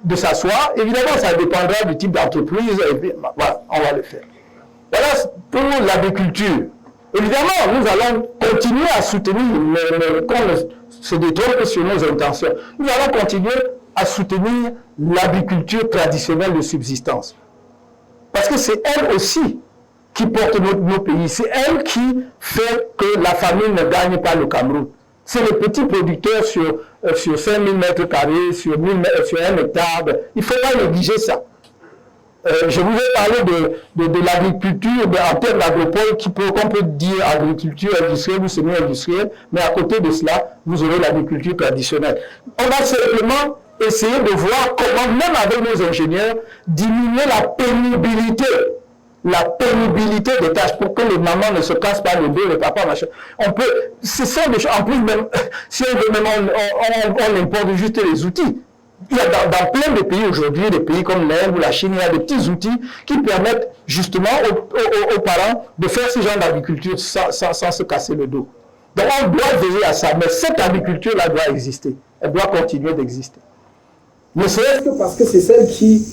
de s'asseoir. Évidemment, ça dépendra du type d'entreprise. Voilà, on va le faire. Voilà pour l'agriculture. Évidemment, nous allons continuer à soutenir, se détrompe sur nos intentions, nous allons continuer à soutenir l'agriculture traditionnelle de subsistance. Parce que c'est elle aussi qui porte nos pays. C'est elle qui fait que la famine ne gagne pas le Cameroun. C'est les petits producteurs sur 5000 mètres carrés, sur 1 hectare. Il ne faut pas négliger ça. Je vous ai parlé de l'agriculture en termes d'agropole, qu'on peut dire agriculture industrielle ou semi-industrielle, mais à côté de cela, vous aurez l'agriculture traditionnelle. On va simplement essayer de voir comment, même avec nos ingénieurs, diminuer la pénibilité des tâches pour que les mamans ne se cassent pas le dos, les papas, machin. On peut, c'est ça, en plus, même, si on veut, même, on importe juste les outils. Il y a dans plein de pays aujourd'hui, des pays comme l'Inde ou la Chine, il y a des petits outils qui permettent justement aux parents de faire ce genre d'agriculture sans se casser le dos. Donc on doit veiller à ça, mais cette agriculture-là doit exister. Elle doit continuer d'exister. Ne serait-ce que parce que c'est celle qui,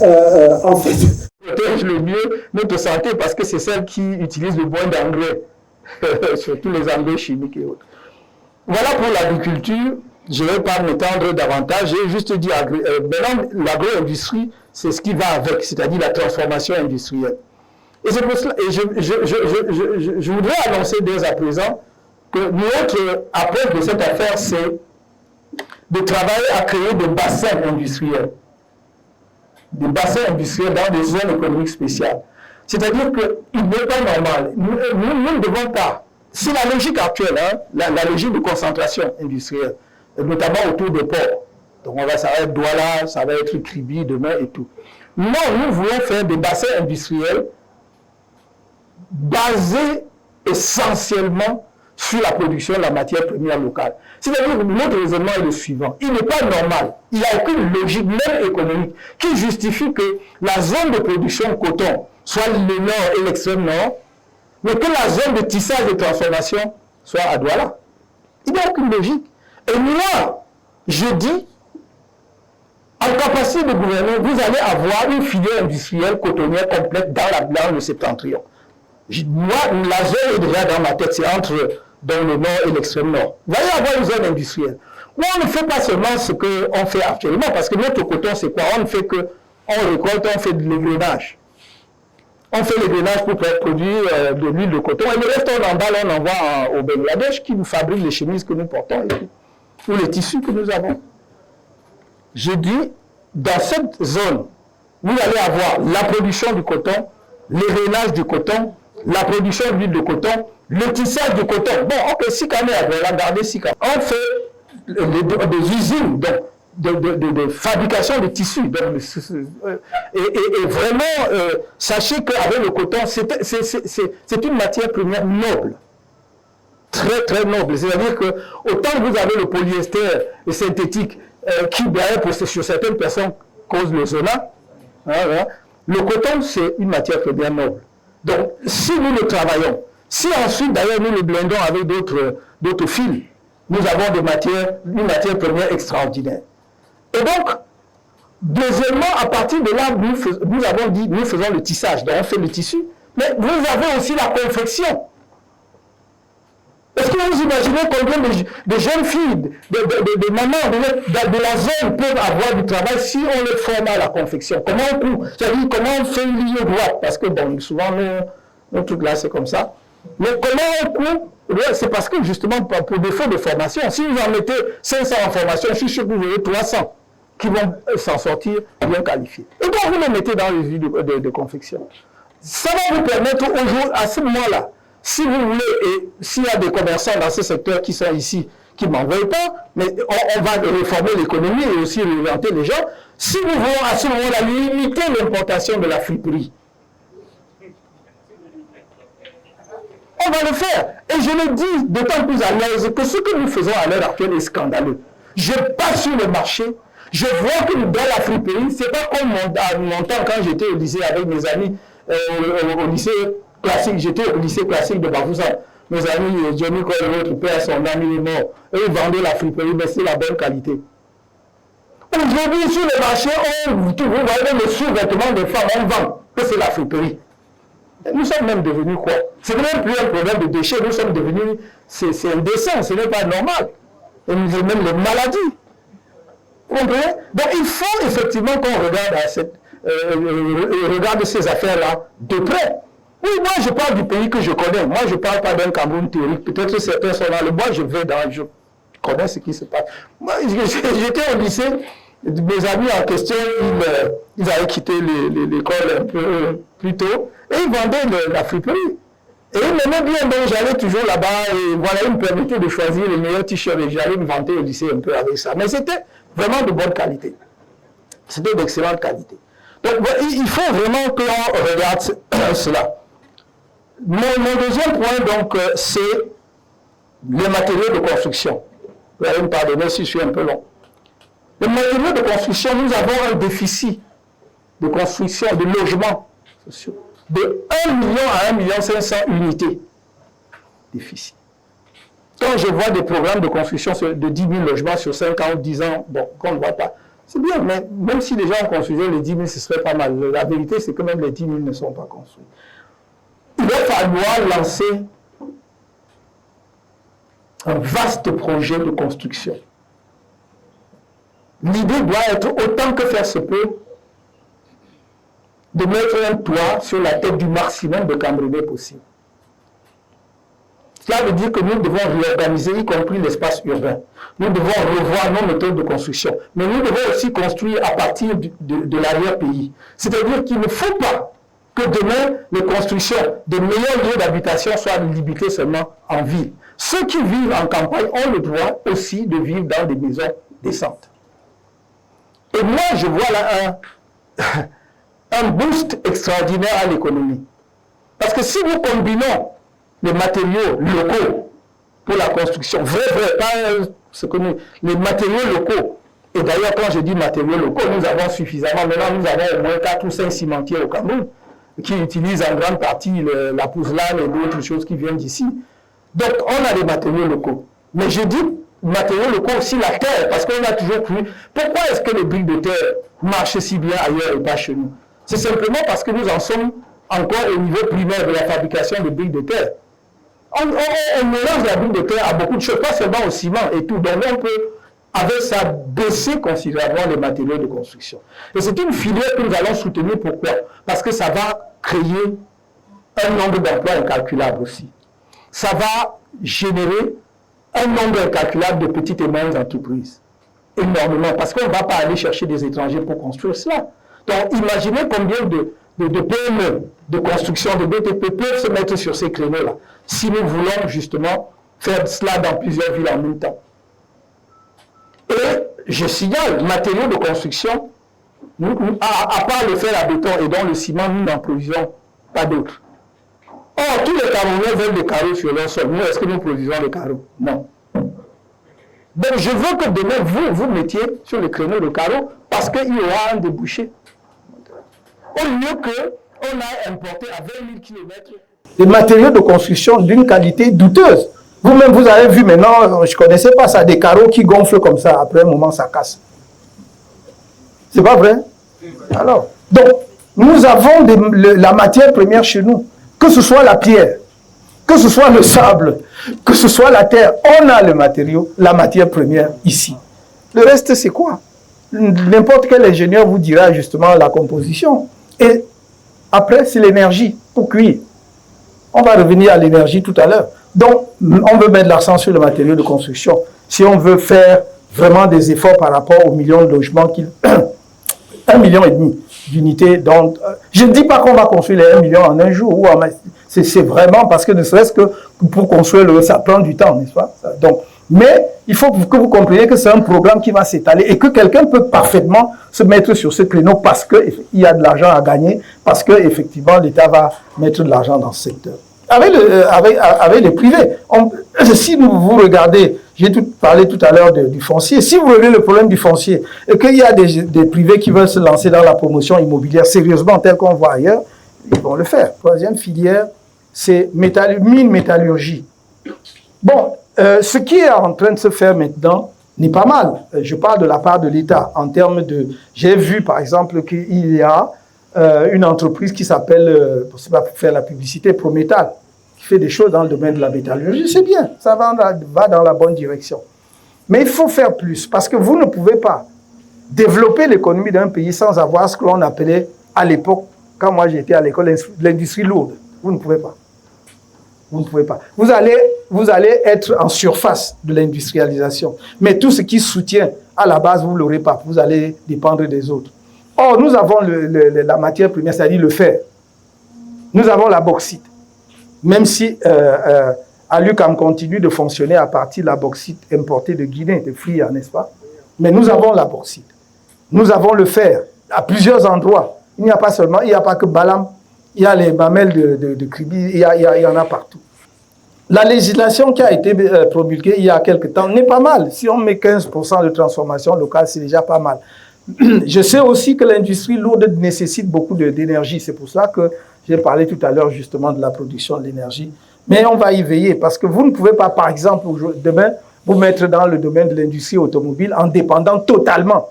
en fait, protège le mieux notre santé, parce que c'est celle qui utilise le moins d'engrais, surtout les engrais chimiques et autres. Voilà pour l'agriculture. Je ne vais pas m'étendre davantage, j'ai juste dit, maintenant l'agro-industrie, c'est ce qui va avec, c'est-à-dire la transformation industrielle. Et c'est pour cela, et je voudrais annoncer dès à présent que notre approche de cette affaire, c'est de travailler à créer des bassins industriels. Des bassins industriels dans des zones économiques spéciales. C'est-à-dire qu'il n'est pas normal. Nous ne devons pas, c'est la logique actuelle, hein, la logique de concentration industrielle, notamment autour des ports. Donc ça va être Douala, ça va être Kribi demain et tout. Non, nous voulons faire des bassins industriels basés essentiellement sur la production de la matière première locale. C'est-à-dire que notre raisonnement est le suivant. Il n'est pas normal, il n'y a aucune logique, même économique, qui justifie que la zone de production de coton soit le nord et l'extrême nord, mais que la zone de tissage et de transformation soit à Douala. Il n'y a aucune logique. Et moi, je dis, en capacité de gouvernement, vous allez avoir une filière industrielle cotonnière complète dans le septentrion. Moi, la zone est déjà dans ma tête, c'est entre dans le nord et l'extrême nord. Vous allez avoir une zone industrielle. Où on ne fait pas seulement ce qu'on fait actuellement, parce que notre coton, c'est quoi? On ne fait que, on récolte, on fait de l'égrenage. On fait l'égrenage pour produire de l'huile de coton, et le reste, on emballe, on envoie au Bangladesh, qui nous fabrique les chemises que nous portons, et tout, ou les tissus que nous avons. Je dis, dans cette zone, vous allez avoir la production du coton, l'égrenage du coton, la production d'huile de coton, le tissage du coton. Bon, ok, Sikane, on va garder Sikane. On fait des usines de fabrication de tissus. Donc, et vraiment, sachez qu'avec le coton, c'est une matière première noble. Très, très noble. C'est-à-dire que, autant que vous avez le polyester synthétique, qui, derrière, sur certaines personnes, cause le zona, hein, le coton, c'est une matière première noble. Donc, si nous le travaillons, si ensuite, d'ailleurs, nous le blendons avec d'autres fils, nous avons une matière première extraordinaire. Et donc, deuxièmement, à partir de là, nous avons dit, nous faisons le tissage, donc on fait le tissu, mais vous avez aussi la confection. Est-ce que vous imaginez combien de jeunes filles, de mamans de la zone peuvent avoir du travail si on les forme à la confection? Comment on coupe? C'est-à-dire comment on fait une ligne droite? Parce que bon, souvent, nos trucs là, c'est comme ça. Mais comment on coupe? C'est parce que justement, pour défaut de formation, si vous en mettez 500 en formation, je suis sûr que vous aurez 300 qui vont s'en sortir bien qualifiés. Et donc, vous les mettez dans les lignes de confection. Ça va vous permettre au jour, à ce moment-là, si vous voulez, et s'il y a des commerçants dans ce secteur qui sont ici, qui ne m'envoient pas, mais on va réformer l'économie et aussi réinventer les gens, si nous voulons à ce moment-là limiter l'importation de la friperie, on va le faire. Et je le dis d'autant plus à l'aise que ce que nous faisons à l'heure actuelle est scandaleux. Je passe sur le marché, Je vois que dans la friperie, c'est pas comme mon temps quand j'étais au lycée avec mes amis, au lycée classique, j'étais au lycée classique de Bafoussam. Mes amis, Johnny Cole, notre père, son ami est mort. Eux, ils vendaient la friperie, mais c'est la bonne qualité. Aujourd'hui, sur le marché, vous voyez le sous-vêtement des femmes, on vend que c'est la friperie. Nous sommes même devenus quoi? C'est même plus un problème de déchets, nous sommes devenus, c'est indécent, ce n'est pas normal. Et nous avons même les maladies. Vous comprenez? Donc il faut effectivement qu'on regarde ces affaires-là de près. Oui, moi je parle du pays que je connais. Moi je ne parle pas d'un Cameroun théorique. Peut-être que certains sont là. Moi je vais dans... Je connais ce qui se passe. Moi j'étais au lycée. Mes amis en question, ils avaient quitté l'école un peu plus tôt. Et ils vendaient la friperie. Et ils m'aimaient bien, donc j'allais toujours là-bas. Et voilà, ils me permettaient de choisir les meilleurs t-shirts. Et j'allais me vanter au lycée un peu avec ça. Mais c'était vraiment de bonne qualité. C'était d'excellente qualité. Donc il faut vraiment que l'on regarde cela. Mon deuxième point, donc, c'est les matériaux de construction. Vous allez me pardonner si je suis un peu long. Les matériaux de construction, nous avons un déficit de construction, de logements sociaux, de 1 million à 1,5 million unités. Déficit. Quand je vois des programmes de construction de 10 000 logements sur 5 ans ou 10 ans, bon, qu'on ne voit pas, c'est bien, mais même si les gens construisaient les 10 000, ce serait pas mal. La vérité, c'est que même les 10 000 ne sont pas construits. Il va falloir lancer un vaste projet de construction. L'idée doit être, autant que faire se peut, de mettre un toit sur la tête du maximum de Camerounais possible. Cela veut dire que nous devons réorganiser, y compris l'espace urbain. Nous devons revoir nos méthodes de construction. Mais nous devons aussi construire à partir de l'arrière-pays. C'est-à-dire qu'il ne faut pas que demain, les constructions de meilleurs lieux d'habitation soient limitées seulement en ville. Ceux qui vivent en campagne ont le droit aussi de vivre dans des maisons décentes. Et moi, je vois là un boost extraordinaire à l'économie. Parce que si nous combinons les matériaux locaux pour la construction, pas ce que nous, les matériaux locaux, et d'ailleurs quand je dis matériaux locaux, nous avons suffisamment, maintenant nous avons au moins 4 ou 5 cimentiers au Cameroun, qui utilisent en grande partie la pouzelane et d'autres choses qui viennent d'ici. Donc on a des matériaux locaux. Mais je dis matériaux locaux aussi la terre, parce qu'on a toujours cru, pourquoi est-ce que les briques de terre marchent si bien ailleurs et pas chez nous? C'est simplement parce que nous en sommes encore au niveau primaire de la fabrication de briques de terre. On mélange la brique de terre à beaucoup de choses, pas seulement au ciment et tout. Donc on peut, avec ça, baisser considérablement les matériaux de construction. Et c'est une filière que nous allons soutenir. Pourquoi? Parce que ça va créer un nombre d'emplois incalculable aussi. Ça va générer un nombre incalculable de petites et moyennes entreprises. Énormément. Parce qu'on ne va pas aller chercher des étrangers pour construire cela. Donc imaginez combien de PME, de construction, de BTP peuvent se mettre sur ces créneaux-là, si nous voulons justement faire cela dans plusieurs villes en même temps. Et je signale, matériaux de construction, à part le fer à béton et dans le ciment, nous n'en produisons pas d'autres. Or, tous les Camerounais veulent des carreaux sur leur sol. Nous, est-ce que nous produisons des carreaux? Non. Donc, je veux que demain, vous mettiez sur les créneaux de carreaux parce qu'il y aura un débouché. Au lieu qu'on a importé à 20 000 km des matériaux de construction d'une qualité douteuse. Vous-même, vous avez vu maintenant, je ne connaissais pas ça, des carreaux qui gonflent comme ça, après un moment, ça casse. C'est pas vrai? Alors, donc, nous avons la matière première chez nous, que ce soit la pierre, que ce soit le sable, que ce soit la terre, on a le matériau, la matière première ici. Le reste, c'est quoi? N'importe quel ingénieur vous dira justement la composition. Et après, c'est l'énergie pour cuire. On va revenir à l'énergie tout à l'heure. Donc, on veut mettre l'accent sur le matériau de construction. Si on veut faire vraiment des efforts par rapport aux millions de logements, 1,5 million d'unités. Donc, je ne dis pas qu'on va construire les 1 million en un jour. C'est vraiment parce que ne serait-ce que pour construire, ça prend du temps, n'est-ce pas? Donc, mais il faut que vous compreniez que c'est un programme qui va s'étaler et que quelqu'un peut parfaitement se mettre sur ce créneau parce qu'il y a de l'argent à gagner, parce qu'effectivement l'État va mettre de l'argent dans ce secteur. Avec les privés, si vous regardez J'ai parlé tout à l'heure du foncier. Si vous réglez le problème du foncier et qu'il y a des privés qui veulent se lancer dans la promotion immobilière sérieusement, tel qu'on voit ailleurs, ils vont le faire. Troisième filière, c'est mine métallurgie. Bon, ce qui est en train de se faire maintenant n'est pas mal. Je parle de la part de l'État en termes de... J'ai vu par exemple qu'il y a une entreprise qui s'appelle, pour ne pas faire la publicité, Prométal, qui fait des choses dans le domaine de la métallurgie. C'est bien, ça va dans la bonne direction. Mais il faut faire plus, parce que vous ne pouvez pas développer l'économie d'un pays sans avoir ce que l'on appelait à l'époque, quand moi j'étais à l'école, l'industrie lourde. Vous ne pouvez pas. Vous ne pouvez pas. Vous allez être en surface de l'industrialisation. Mais tout ce qui soutient à la base, vous ne l'aurez pas. Vous allez dépendre des autres. Or, nous avons la matière première, c'est-à-dire le fer. Nous avons la bauxite. Même si Alucam continue de fonctionner à partir de la bauxite importée de Guinée, de Fria, n'est-ce pas? Mais nous avons la bauxite. Nous avons le fer à plusieurs endroits. Il n'y a pas seulement, il n'y a pas que Balam, il y a les mamelles de Kribi, il y en a partout. La législation qui a été promulguée il y a quelque temps n'est pas mal. Si on met 15% de transformation locale, c'est déjà pas mal. Je sais aussi que l'industrie lourde nécessite beaucoup d'énergie. C'est pour ça que j'ai parlé tout à l'heure justement de la production de l'énergie. Mais on va y veiller parce que vous ne pouvez pas, par exemple, demain, vous mettre dans le domaine de l'industrie automobile en dépendant totalement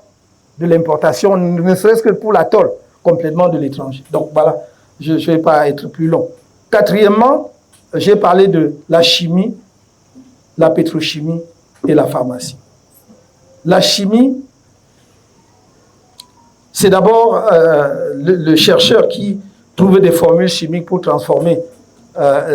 de l'importation, ne serait-ce que pour la tôle, complètement de l'étranger. Donc voilà, je ne vais pas être plus long. Quatrièmement, j'ai parlé de la chimie, la pétrochimie et la pharmacie. La chimie, c'est d'abord le chercheur qui trouve des formules chimiques pour transformer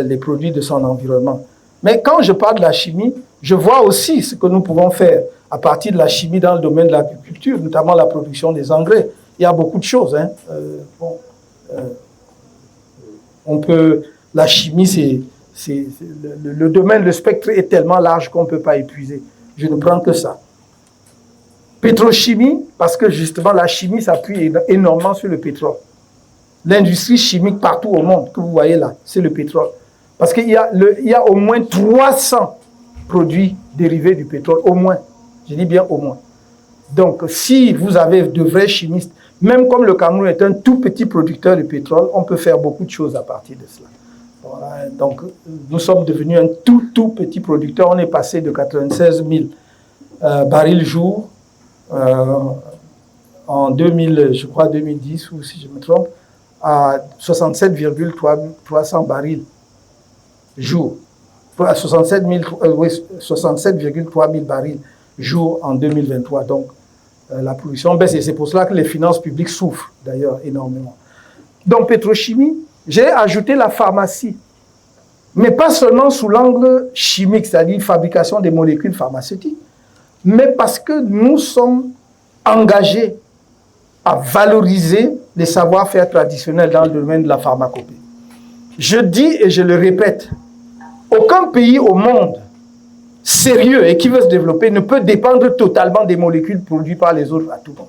les produits de son environnement. Mais quand je parle de la chimie, je vois aussi ce que nous pouvons faire à partir de la chimie dans le domaine de l'agriculture, notamment la production des engrais. Il y a beaucoup de choses. Hein. La chimie, c'est le domaine, le spectre est tellement large qu'on ne peut pas épuiser. Je ne prends que ça. Pétrochimie, parce que justement la chimie s'appuie énormément sur le pétrole. L'industrie chimique partout au monde que vous voyez là, c'est le pétrole. Parce qu'il y a au moins 300 produits dérivés du pétrole, au moins. Je dis bien au moins. Donc, si vous avez de vrais chimistes, même comme le Cameroun est un tout petit producteur de pétrole, on peut faire beaucoup de choses à partir de cela. Voilà. Donc, nous sommes devenus un tout petit producteur. On est passé de 96 000 barils jour en 2000, je crois 2010, ou si je me trompe, à 67,300 barils jour. 67,3 000 barils jour en 2023. Donc, la production baisse et c'est pour cela que les finances publiques souffrent d'ailleurs énormément. Donc, pétrochimie, j'ai ajouté la pharmacie. Mais pas seulement sous l'angle chimique, c'est-à-dire fabrication des molécules pharmaceutiques, mais parce que nous sommes engagés à valoriser les savoir-faire traditionnels dans le domaine de la pharmacopée. Je dis et je le répète, aucun pays au monde sérieux et qui veut se développer ne peut dépendre totalement des molécules produites par les autres à tout moment.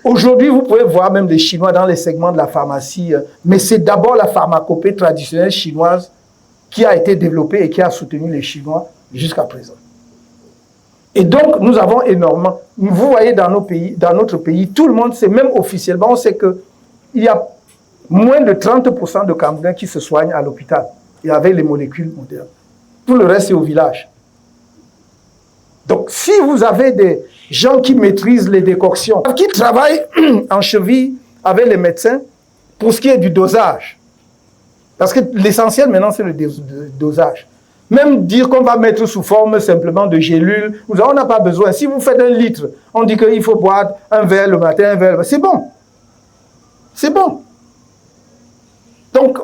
Aujourd'hui, vous pouvez voir même des Chinois dans les segments de la pharmacie, mais c'est d'abord la pharmacopée traditionnelle chinoise qui a été développée et qui a soutenu les Chinois jusqu'à présent. Et donc, nous avons énormément. Vous voyez dans nos pays, dans notre pays, tout le monde sait, même officiellement, on sait qu'il y a moins de 30% de Camerounais qui se soignent à l'hôpital et avec les molécules modernes. Tout le reste est au village. Donc, si vous avez des gens qui maîtrisent les décoctions, qui travaillent en cheville avec les médecins pour ce qui est du dosage, parce que l'essentiel maintenant, c'est le dosage. Même dire qu'on va mettre sous forme simplement de gélules, on n'a pas besoin. Si vous faites 1 litre, on dit qu'il faut boire un verre le matin, un verre, c'est bon. C'est bon. Donc,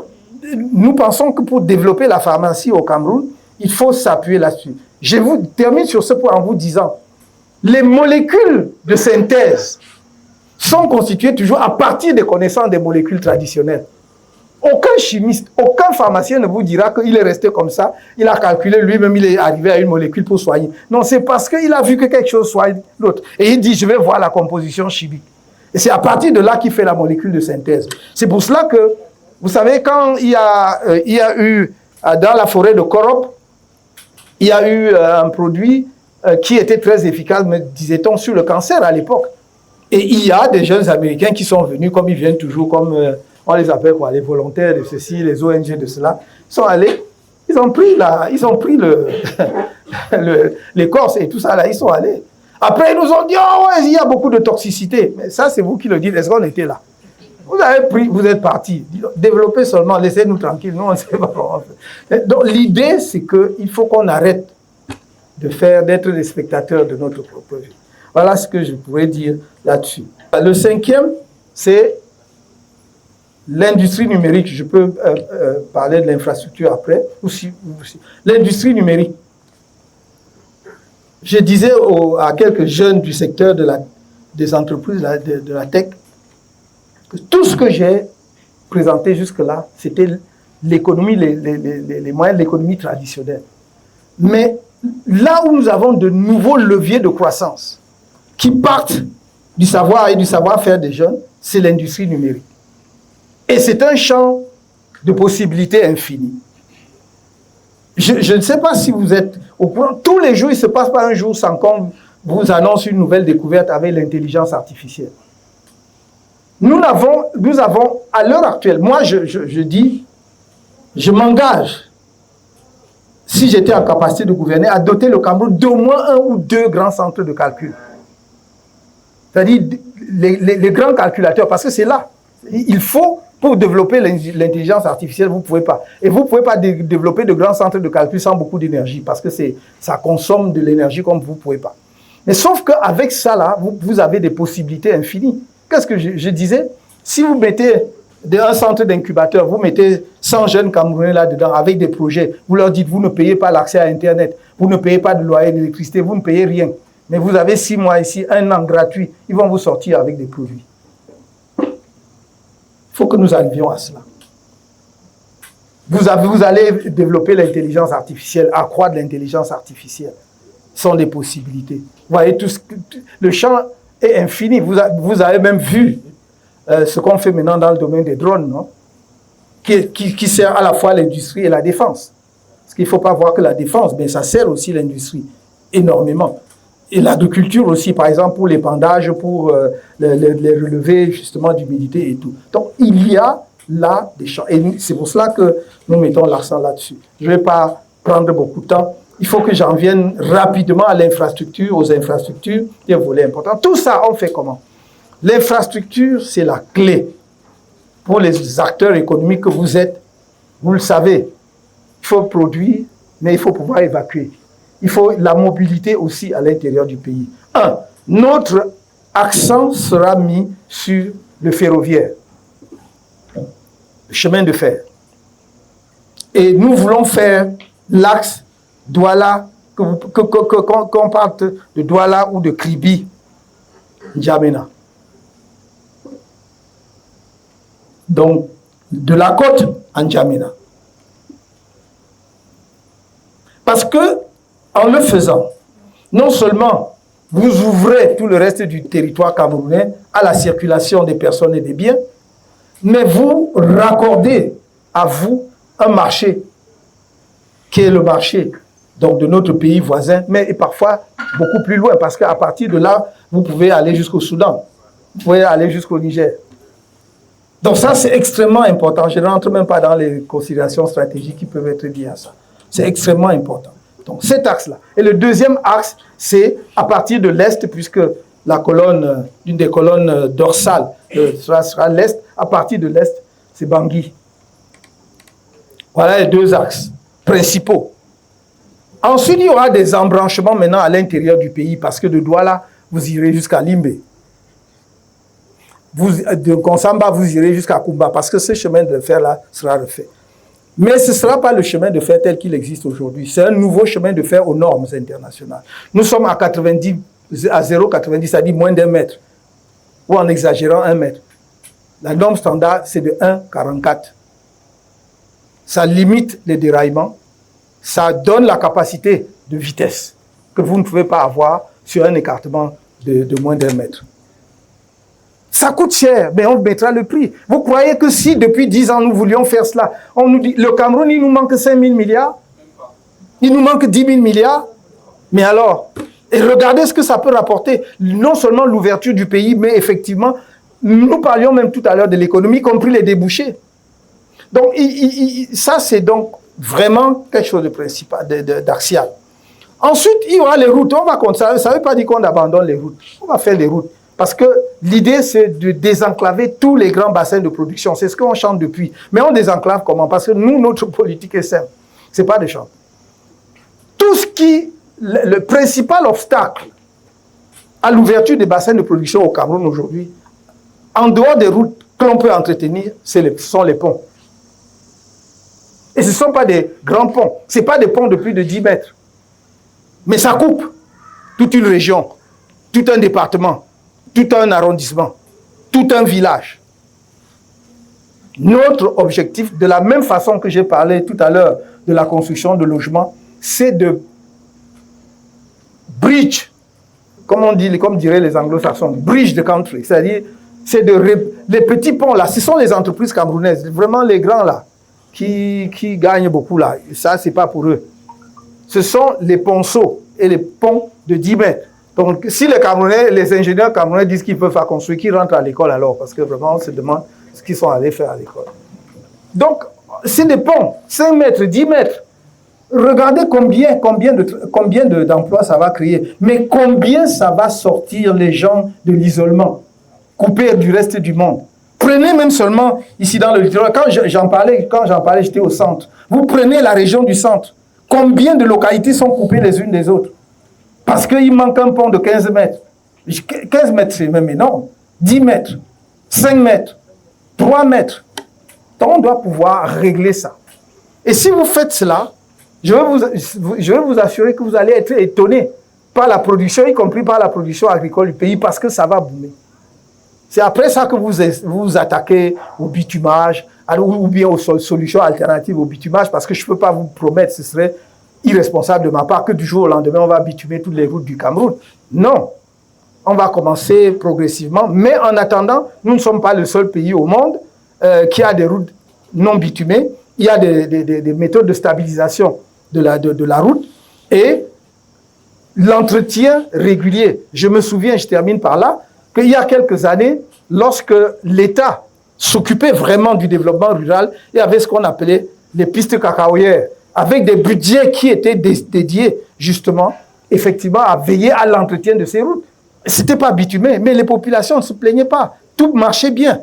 nous pensons que pour développer la pharmacie au Cameroun, il faut s'appuyer là-dessus. Je vous termine sur ce point en vous disant, les molécules de synthèse sont constituées toujours à partir des connaissances des molécules traditionnelles. Aucun chimiste, aucun pharmacien ne vous dira qu'il est resté comme ça, il a calculé lui-même, il est arrivé à une molécule pour soigner. Non, c'est parce qu'il a vu que quelque chose soigne l'autre. Et il dit, je vais voir la composition chimique. Et c'est à partir de là qu'il fait la molécule de synthèse. C'est pour cela que, vous savez, quand il y a eu dans la forêt de Korop, Il y a eu un produit qui était très efficace, me disait-on, sur le cancer à l'époque. Et il y a des jeunes Américains qui sont venus, comme ils viennent toujours, comme on les appelle quoi, les volontaires de ceci, les ONG de cela, ils sont allés, ils ont pris l'écorce et tout ça, là, ils sont allés. Après, ils nous ont dit, oh ouais, il y a beaucoup de toxicité. Mais ça, c'est vous qui le dites, est-ce qu'on était là? Vous avez pris, vous êtes partis. Développez seulement, laissez-nous tranquilles, nous on ne sait pas comment faire. Donc l'idée, c'est qu'il faut qu'on arrête d'être des spectateurs de notre propre vie. Voilà ce que je pourrais dire là-dessus. Le cinquième, c'est l'industrie numérique. Je peux parler de l'infrastructure après. L'industrie numérique. Je disais à quelques jeunes du secteur des entreprises, de la tech, que tout ce que j'ai présenté jusque-là, c'était l'économie, les moyens de l'économie traditionnelle. Mais là où nous avons de nouveaux leviers de croissance qui partent du savoir et du savoir-faire des jeunes, c'est l'industrie numérique. Et c'est un champ de possibilités infinies. Je ne sais pas si vous êtes au courant. Tous les jours, il ne se passe pas un jour sans qu'on vous annonce une nouvelle découverte avec l'intelligence artificielle. Nous avons, à l'heure actuelle, moi je dis, je m'engage, si j'étais en capacité de gouverner, à doter le Cameroun d'au moins 1 ou 2 grands centres de calcul. C'est-à-dire les grands calculateurs, parce que c'est là. Il faut, pour développer l'intelligence artificielle, vous ne pouvez pas. Et vous ne pouvez pas développer de grands centres de calcul sans beaucoup d'énergie, parce que ça consomme de l'énergie comme vous ne pouvez pas. Mais sauf qu'avec ça, là, vous avez des possibilités infinies. Qu'est-ce que je disais? Si vous mettez un centre d'incubateur, vous mettez 100 jeunes Camerounais là-dedans avec des projets, vous leur dites, vous ne payez pas l'accès à Internet, vous ne payez pas de loyer d'électricité, vous ne payez rien. Mais vous avez 6 mois ici, 1 an gratuit, ils vont vous sortir avec des produits. Il faut que nous arrivions à cela. Vous allez développer l'intelligence artificielle, accroître l'intelligence artificielle. Ce sont des possibilités. Vous voyez, le champ est infini. Vous avez même vu ce qu'on fait maintenant dans le domaine des drones, non? Qui sert à la fois l'industrie et la défense. Parce qu'il ne faut pas voir que la défense, mais ça sert aussi l'industrie énormément. Et l'agriculture aussi, par exemple, pour l'épandage, pour les relevés justement d'humidité et tout. Donc, il y a là des champs. Et c'est pour cela que nous mettons l'accent là-dessus. Je ne vais pas prendre beaucoup de temps. Il faut que j'en vienne rapidement à l'infrastructure, aux infrastructures, des volets importants. Tout ça, on fait comment? L'infrastructure, c'est la clé pour les acteurs économiques que vous êtes. Vous le savez, il faut produire, mais il faut pouvoir évacuer. Il faut la mobilité aussi à l'intérieur du pays. Notre accent sera mis sur le ferroviaire, le chemin de fer. Et nous voulons faire l'axe Douala, qu'on parte de Douala ou de Kribi, N'Djamena. Donc, de la côte à N'Djamena. Parce que, en le faisant, non seulement vous ouvrez tout le reste du territoire camerounais à la circulation des personnes et des biens, mais vous raccordez à vous un marché qui est le marché donc, de notre pays voisin, mais parfois beaucoup plus loin, parce qu'à partir de là, vous pouvez aller jusqu'au Soudan, vous pouvez aller jusqu'au Niger. Donc ça, c'est extrêmement important. Je ne rentre même pas dans les considérations stratégiques qui peuvent être liées à ça. C'est extrêmement important. Donc cet axe-là. Et le deuxième axe, c'est à partir de l'Est, puisque la colonne, une des colonnes dorsales sera l'Est, à partir de l'Est, c'est Bangui. Voilà les 2 axes principaux. Ensuite, il y aura des embranchements maintenant à l'intérieur du pays, parce que de Douala, vous irez jusqu'à Limbe. De Konsamba, vous irez jusqu'à Kumba, parce que ce chemin de fer-là sera refait. Mais ce ne sera pas le chemin de fer tel qu'il existe aujourd'hui. C'est un nouveau chemin de fer aux normes internationales. Nous sommes à 0,90, c'est-à-dire moins d'1 mètre, ou en exagérant 1 mètre. La norme standard, c'est de 1,44. Ça limite les déraillements, ça donne la capacité de vitesse que vous ne pouvez pas avoir sur un écartement de moins d'1 mètre. Ça coûte cher, mais on mettra le prix. Vous croyez que si depuis 10 ans nous voulions faire cela, on nous dit, le Cameroun, il nous manque 5 000 milliards? Il nous manque 10 000 milliards. Mais alors, et regardez ce que ça peut rapporter. Non seulement l'ouverture du pays, mais effectivement, nous parlions même tout à l'heure de l'économie, y compris les débouchés. Donc, ça, c'est donc vraiment quelque chose de principal, d'axial. Ensuite, il y aura les routes. On va comme ça ne veut pas dire qu'on abandonne les routes. On va faire les routes. Parce que l'idée, c'est de désenclaver tous les grands bassins de production. C'est ce qu'on chante depuis. Mais on désenclave comment? Parce que nous, notre politique est simple. Ce n'est pas de chanter. Tout ce qui... Le principal obstacle à l'ouverture des bassins de production au Cameroun aujourd'hui, en dehors des routes que l'on peut entretenir, ce sont les ponts. Et ce ne sont pas des grands ponts. Ce ne sont pas des ponts de plus de 10 mètres. Mais ça coupe toute une région, tout un département, tout un arrondissement, tout un village. Notre objectif, de la même façon que j'ai parlé tout à l'heure de la construction de logements, c'est de bridge, comme on dit, comme diraient les anglo-saxons, bridge the country, c'est-à-dire, c'est les petits ponts là, ce sont les entreprises camerounaises, vraiment les grands là, qui gagnent beaucoup là, ça c'est pas pour eux. Ce sont les ponceaux et les ponts de 10 mètres. Donc, si les Camerounais, les ingénieurs camerounais disent qu'ils peuvent faire construire, qu'ils rentrent à l'école alors, parce que vraiment, on se demande ce qu'ils sont allés faire à l'école. Donc, c'est des ponts, 5 mètres, 10 mètres. Regardez combien d'emplois ça va créer, mais combien ça va sortir les gens de l'isolement, couper du reste du monde. Prenez même seulement ici dans le littoral, quand j'en parlais, j'étais au centre. Vous prenez la région du centre, combien de localités sont coupées les unes des autres? Parce qu'il manque un pont de 15 mètres. 15 mètres, c'est même énorme. 10 mètres, 5 mètres, 3 mètres. Donc on doit pouvoir régler ça. Et si vous faites cela, je vais vous assurer que vous allez être étonné par la production, y compris par la production agricole du pays, parce que ça va boomer. C'est après ça que vous vous attaquez au bitumage, ou bien aux solutions alternatives au bitumage, parce que je ne peux pas vous promettre, ce serait irresponsable de ma part, que du jour au lendemain, on va bitumer toutes les routes du Cameroun. Non. On va commencer progressivement, mais en attendant, nous ne sommes pas le seul pays au monde qui a des routes non bitumées. Il y a des méthodes de stabilisation de la route et l'entretien régulier. Je me souviens, je termine par là, qu'il y a quelques années, lorsque l'État s'occupait vraiment du développement rural, il y avait ce qu'on appelait les pistes cacaoyères, avec des budgets qui étaient dédiés justement, effectivement, à veiller à l'entretien de ces routes. Ce n'était pas bitumé, mais les populations ne se plaignaient pas. Tout marchait bien.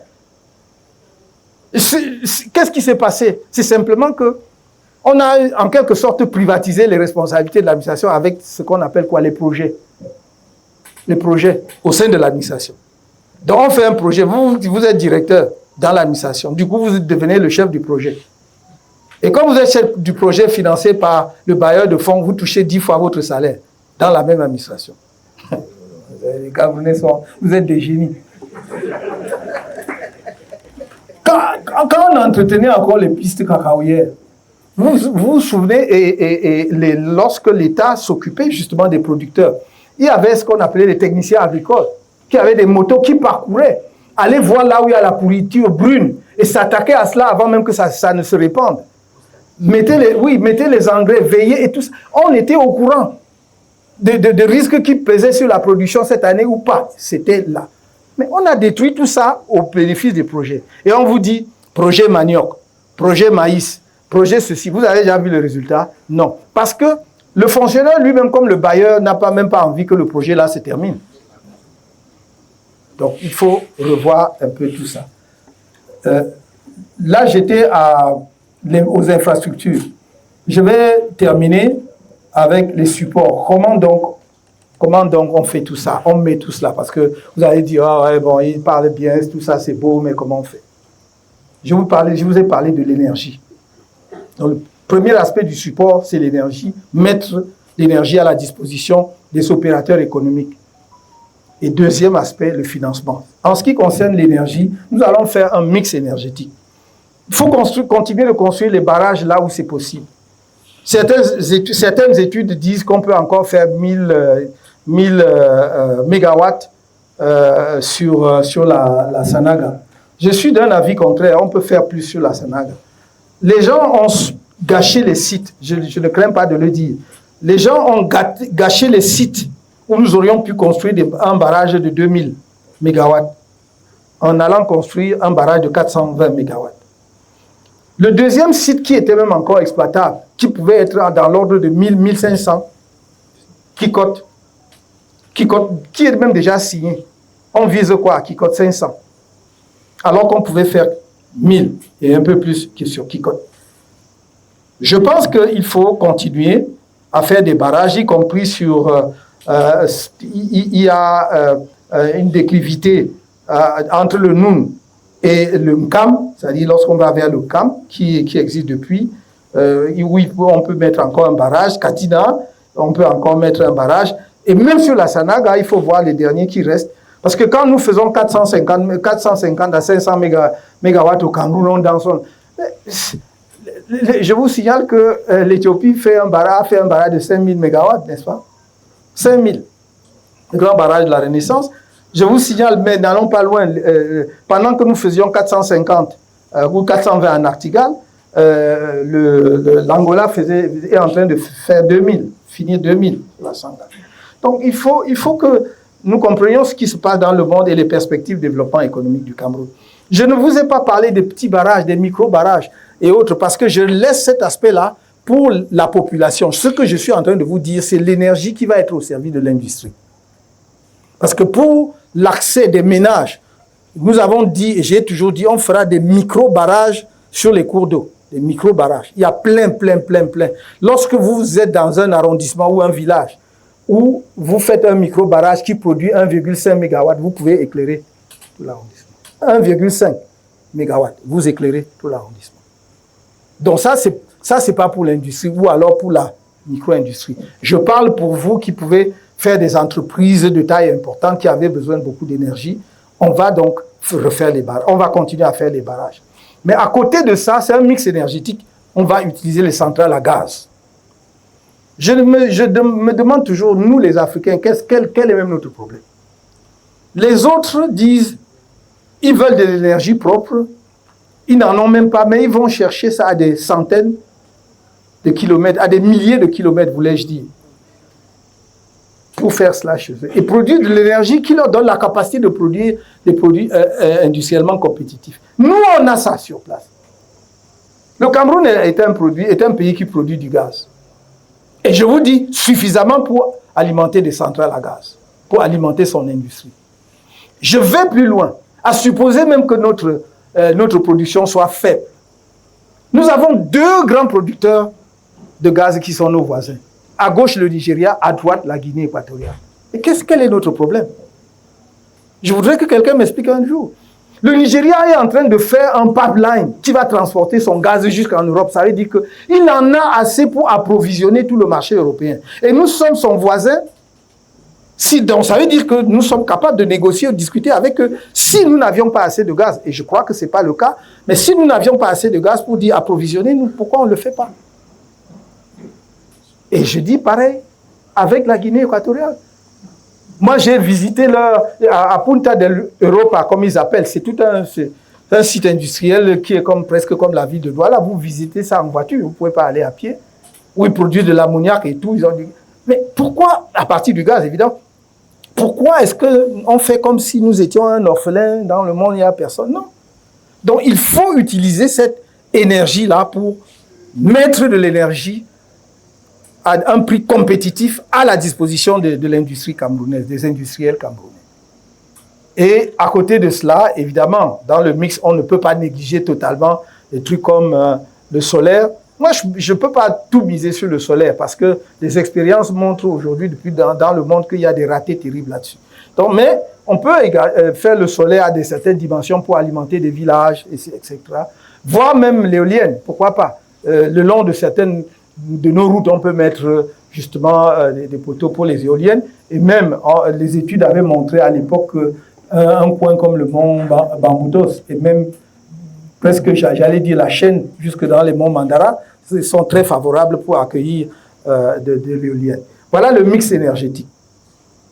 Qu'est-ce qui s'est passé? C'est simplement que on a en quelque sorte privatisé les responsabilités de l'administration avec ce qu'on appelle quoi? Les projets. Les projets au sein de l'administration. Donc on fait un projet, vous êtes directeur dans l'administration, du coup vous devenez le chef du projet. Et quand vous êtes chef du projet financé par le bailleur de fonds, vous touchez 10 fois votre salaire dans la même administration. Les Camerounais vous êtes des génies. Quand on entretenait encore les pistes cacaoyères, vous vous souvenez, lorsque l'État s'occupait justement des producteurs, il y avait ce qu'on appelait les techniciens agricoles, qui avaient des motos qui parcouraient, allaient voir là où il y a la pourriture brune, et s'attaquaient à cela avant même que ça ne se répande. Mettez les engrais, veillez et tout ça. On était au courant de risques qui pesaient sur la production cette année ou pas. C'était là. Mais on a détruit tout ça au bénéfice des projets. Et on vous dit, projet manioc, projet maïs, projet ceci. Vous avez déjà vu le résultat? Non. Parce que le fonctionnaire lui-même, comme le bailleur, n'a même pas envie que le projet là se termine. Donc, il faut revoir un peu tout ça. Là, j'étais aux infrastructures. Je vais terminer avec les supports. Comment donc on fait tout ça? On met tout cela, parce que vous allez dire, ah ouais, bon, il parle bien, tout ça c'est beau, mais comment on fait? Je vous ai parlé de l'énergie. Donc, le premier aspect du support, c'est l'énergie, mettre l'énergie à la disposition des opérateurs économiques. Et deuxième aspect, le financement. En ce qui concerne l'énergie, nous allons faire un mix énergétique. Il faut continuer de construire les barrages là où c'est possible. Certaines études disent qu'on peut encore faire 1000 mégawatts sur la Sanaga. Je suis d'un avis contraire, on peut faire plus sur la Sanaga. Les gens ont gâché les sites. Je ne crains pas de le dire. Les gens ont gâché les sites où nous aurions pu construire un barrage de 2000 MW en allant construire un barrage de 420 MW. Le deuxième site qui était même encore exploitable, qui pouvait être dans l'ordre de 1000-1500, qui est même déjà signé. On vise quoi? Qui cote 500. Alors qu'on pouvait faire 1000 et un peu plus que sur Kikot. Je pense qu'il faut continuer à faire des barrages, y compris sur... il y a une déclivité entre le Noun et le Nkam, c'est-à-dire lorsqu'on va vers le Nkam, qui existe depuis, où on peut mettre encore un barrage. Katina, on peut encore mettre un barrage. Et même sur la Sanaga, il faut voir les derniers qui restent. Parce que quand nous faisons 450 à 500 mégawatts au Cameroun, on danse. Je vous signale que l'Éthiopie fait un barrage de 5000 mégawatts, n'est-ce pas? 5000. Le grand barrage de la Renaissance. Je vous signale, mais n'allons pas loin, pendant que nous faisions 450 ou 420 en Artigal, l'Angola est en train de faire 2000, finir 2000. Donc il faut que nous comprenions ce qui se passe dans le monde et les perspectives de développement économique du Cameroun. Je ne vous ai pas parlé des petits barrages, des micro-barrages et autres, parce que je laisse cet aspect-là pour la population. Ce que je suis en train de vous dire, c'est l'énergie qui va être au service de l'industrie. Parce que pour l'accès des ménages, nous avons dit, et j'ai toujours dit, on fera des micro-barrages sur les cours d'eau. Des micro-barrages. Il y a plein. Lorsque vous êtes dans un arrondissement ou un village, où vous faites un micro-barrage qui produit 1,5 MW, vous pouvez éclairer tout l'arrondissement. 1,5 MW, vous éclairez tout l'arrondissement. Donc ça, c'est pas pour l'industrie ou alors pour la micro-industrie. Je parle pour vous qui pouvez faire des entreprises de taille importante qui avaient besoin de beaucoup d'énergie. On va donc refaire les barrages. On va continuer à faire les barrages. Mais à côté de ça, c'est un mix énergétique. On va utiliser les centrales à gaz. Je me demande toujours, nous les Africains, quel est même notre problème? Les autres disent, ils veulent de l'énergie propre, ils n'en ont même pas, mais ils vont chercher ça à des centaines de kilomètres, à des milliers de kilomètres, voulais-je dire, pour faire cela chez eux. Et produire de l'énergie qui leur donne la capacité de produire des produits industriellement compétitifs. Nous, on a ça sur place. Le Cameroun est un pays qui produit du gaz. Et je vous dis, suffisamment pour alimenter des centrales à gaz, pour alimenter son industrie. Je vais plus loin, à supposer même que notre production soit faible. Nous avons deux grands producteurs de gaz qui sont nos voisins. À gauche, le Nigeria, à droite, la Guinée équatoriale. Et quel est notre problème? Je voudrais que quelqu'un m'explique un jour. Le Nigeria est en train de faire un pipeline qui va transporter son gaz jusqu'en Europe. Ça veut dire qu'il en a assez pour approvisionner tout le marché européen. Et nous sommes son voisin. Donc ça veut dire que nous sommes capables de négocier ou de discuter avec eux si nous n'avions pas assez de gaz. Et je crois que ce n'est pas le cas. Mais si nous n'avions pas assez de gaz pour dire approvisionner, nous, pourquoi on ne le fait pas? Et je dis pareil avec la Guinée équatoriale. Moi, j'ai visité à Punta del Europa, comme ils appellent. C'est tout un site industriel qui est presque comme la ville de Douala. Vous visitez ça en voiture, vous ne pouvez pas aller à pied. Où ils produisent de l'ammoniac et tout. Mais pourquoi, à partir du gaz, évidemment, pourquoi est-ce qu'on fait comme si nous étions un orphelin dans le monde, il n'y a personne? Non. Donc, il faut utiliser cette énergie-là pour mettre de l'énergie à un prix compétitif à la disposition de l'industrie camerounaise, des industriels camerounais. Et à côté de cela, évidemment, dans le mix, on ne peut pas négliger totalement des trucs comme le solaire. Moi, je ne peux pas tout miser sur le solaire parce que les expériences montrent aujourd'hui, depuis dans le monde, qu'il y a des ratés terribles là-dessus. Donc, mais on peut faire le solaire à certaines dimensions pour alimenter des villages, etc. Voire même l'éolienne, pourquoi pas. Le long de certaines de nos routes, on peut mettre justement des poteaux pour les éoliennes. Et même, les études avaient montré à l'époque un coin comme le mont Bamboudos, et même presque, j'allais dire, la chaîne jusque dans les monts Mandara, sont très favorables pour accueillir de l'éolienne. Voilà le mix énergétique.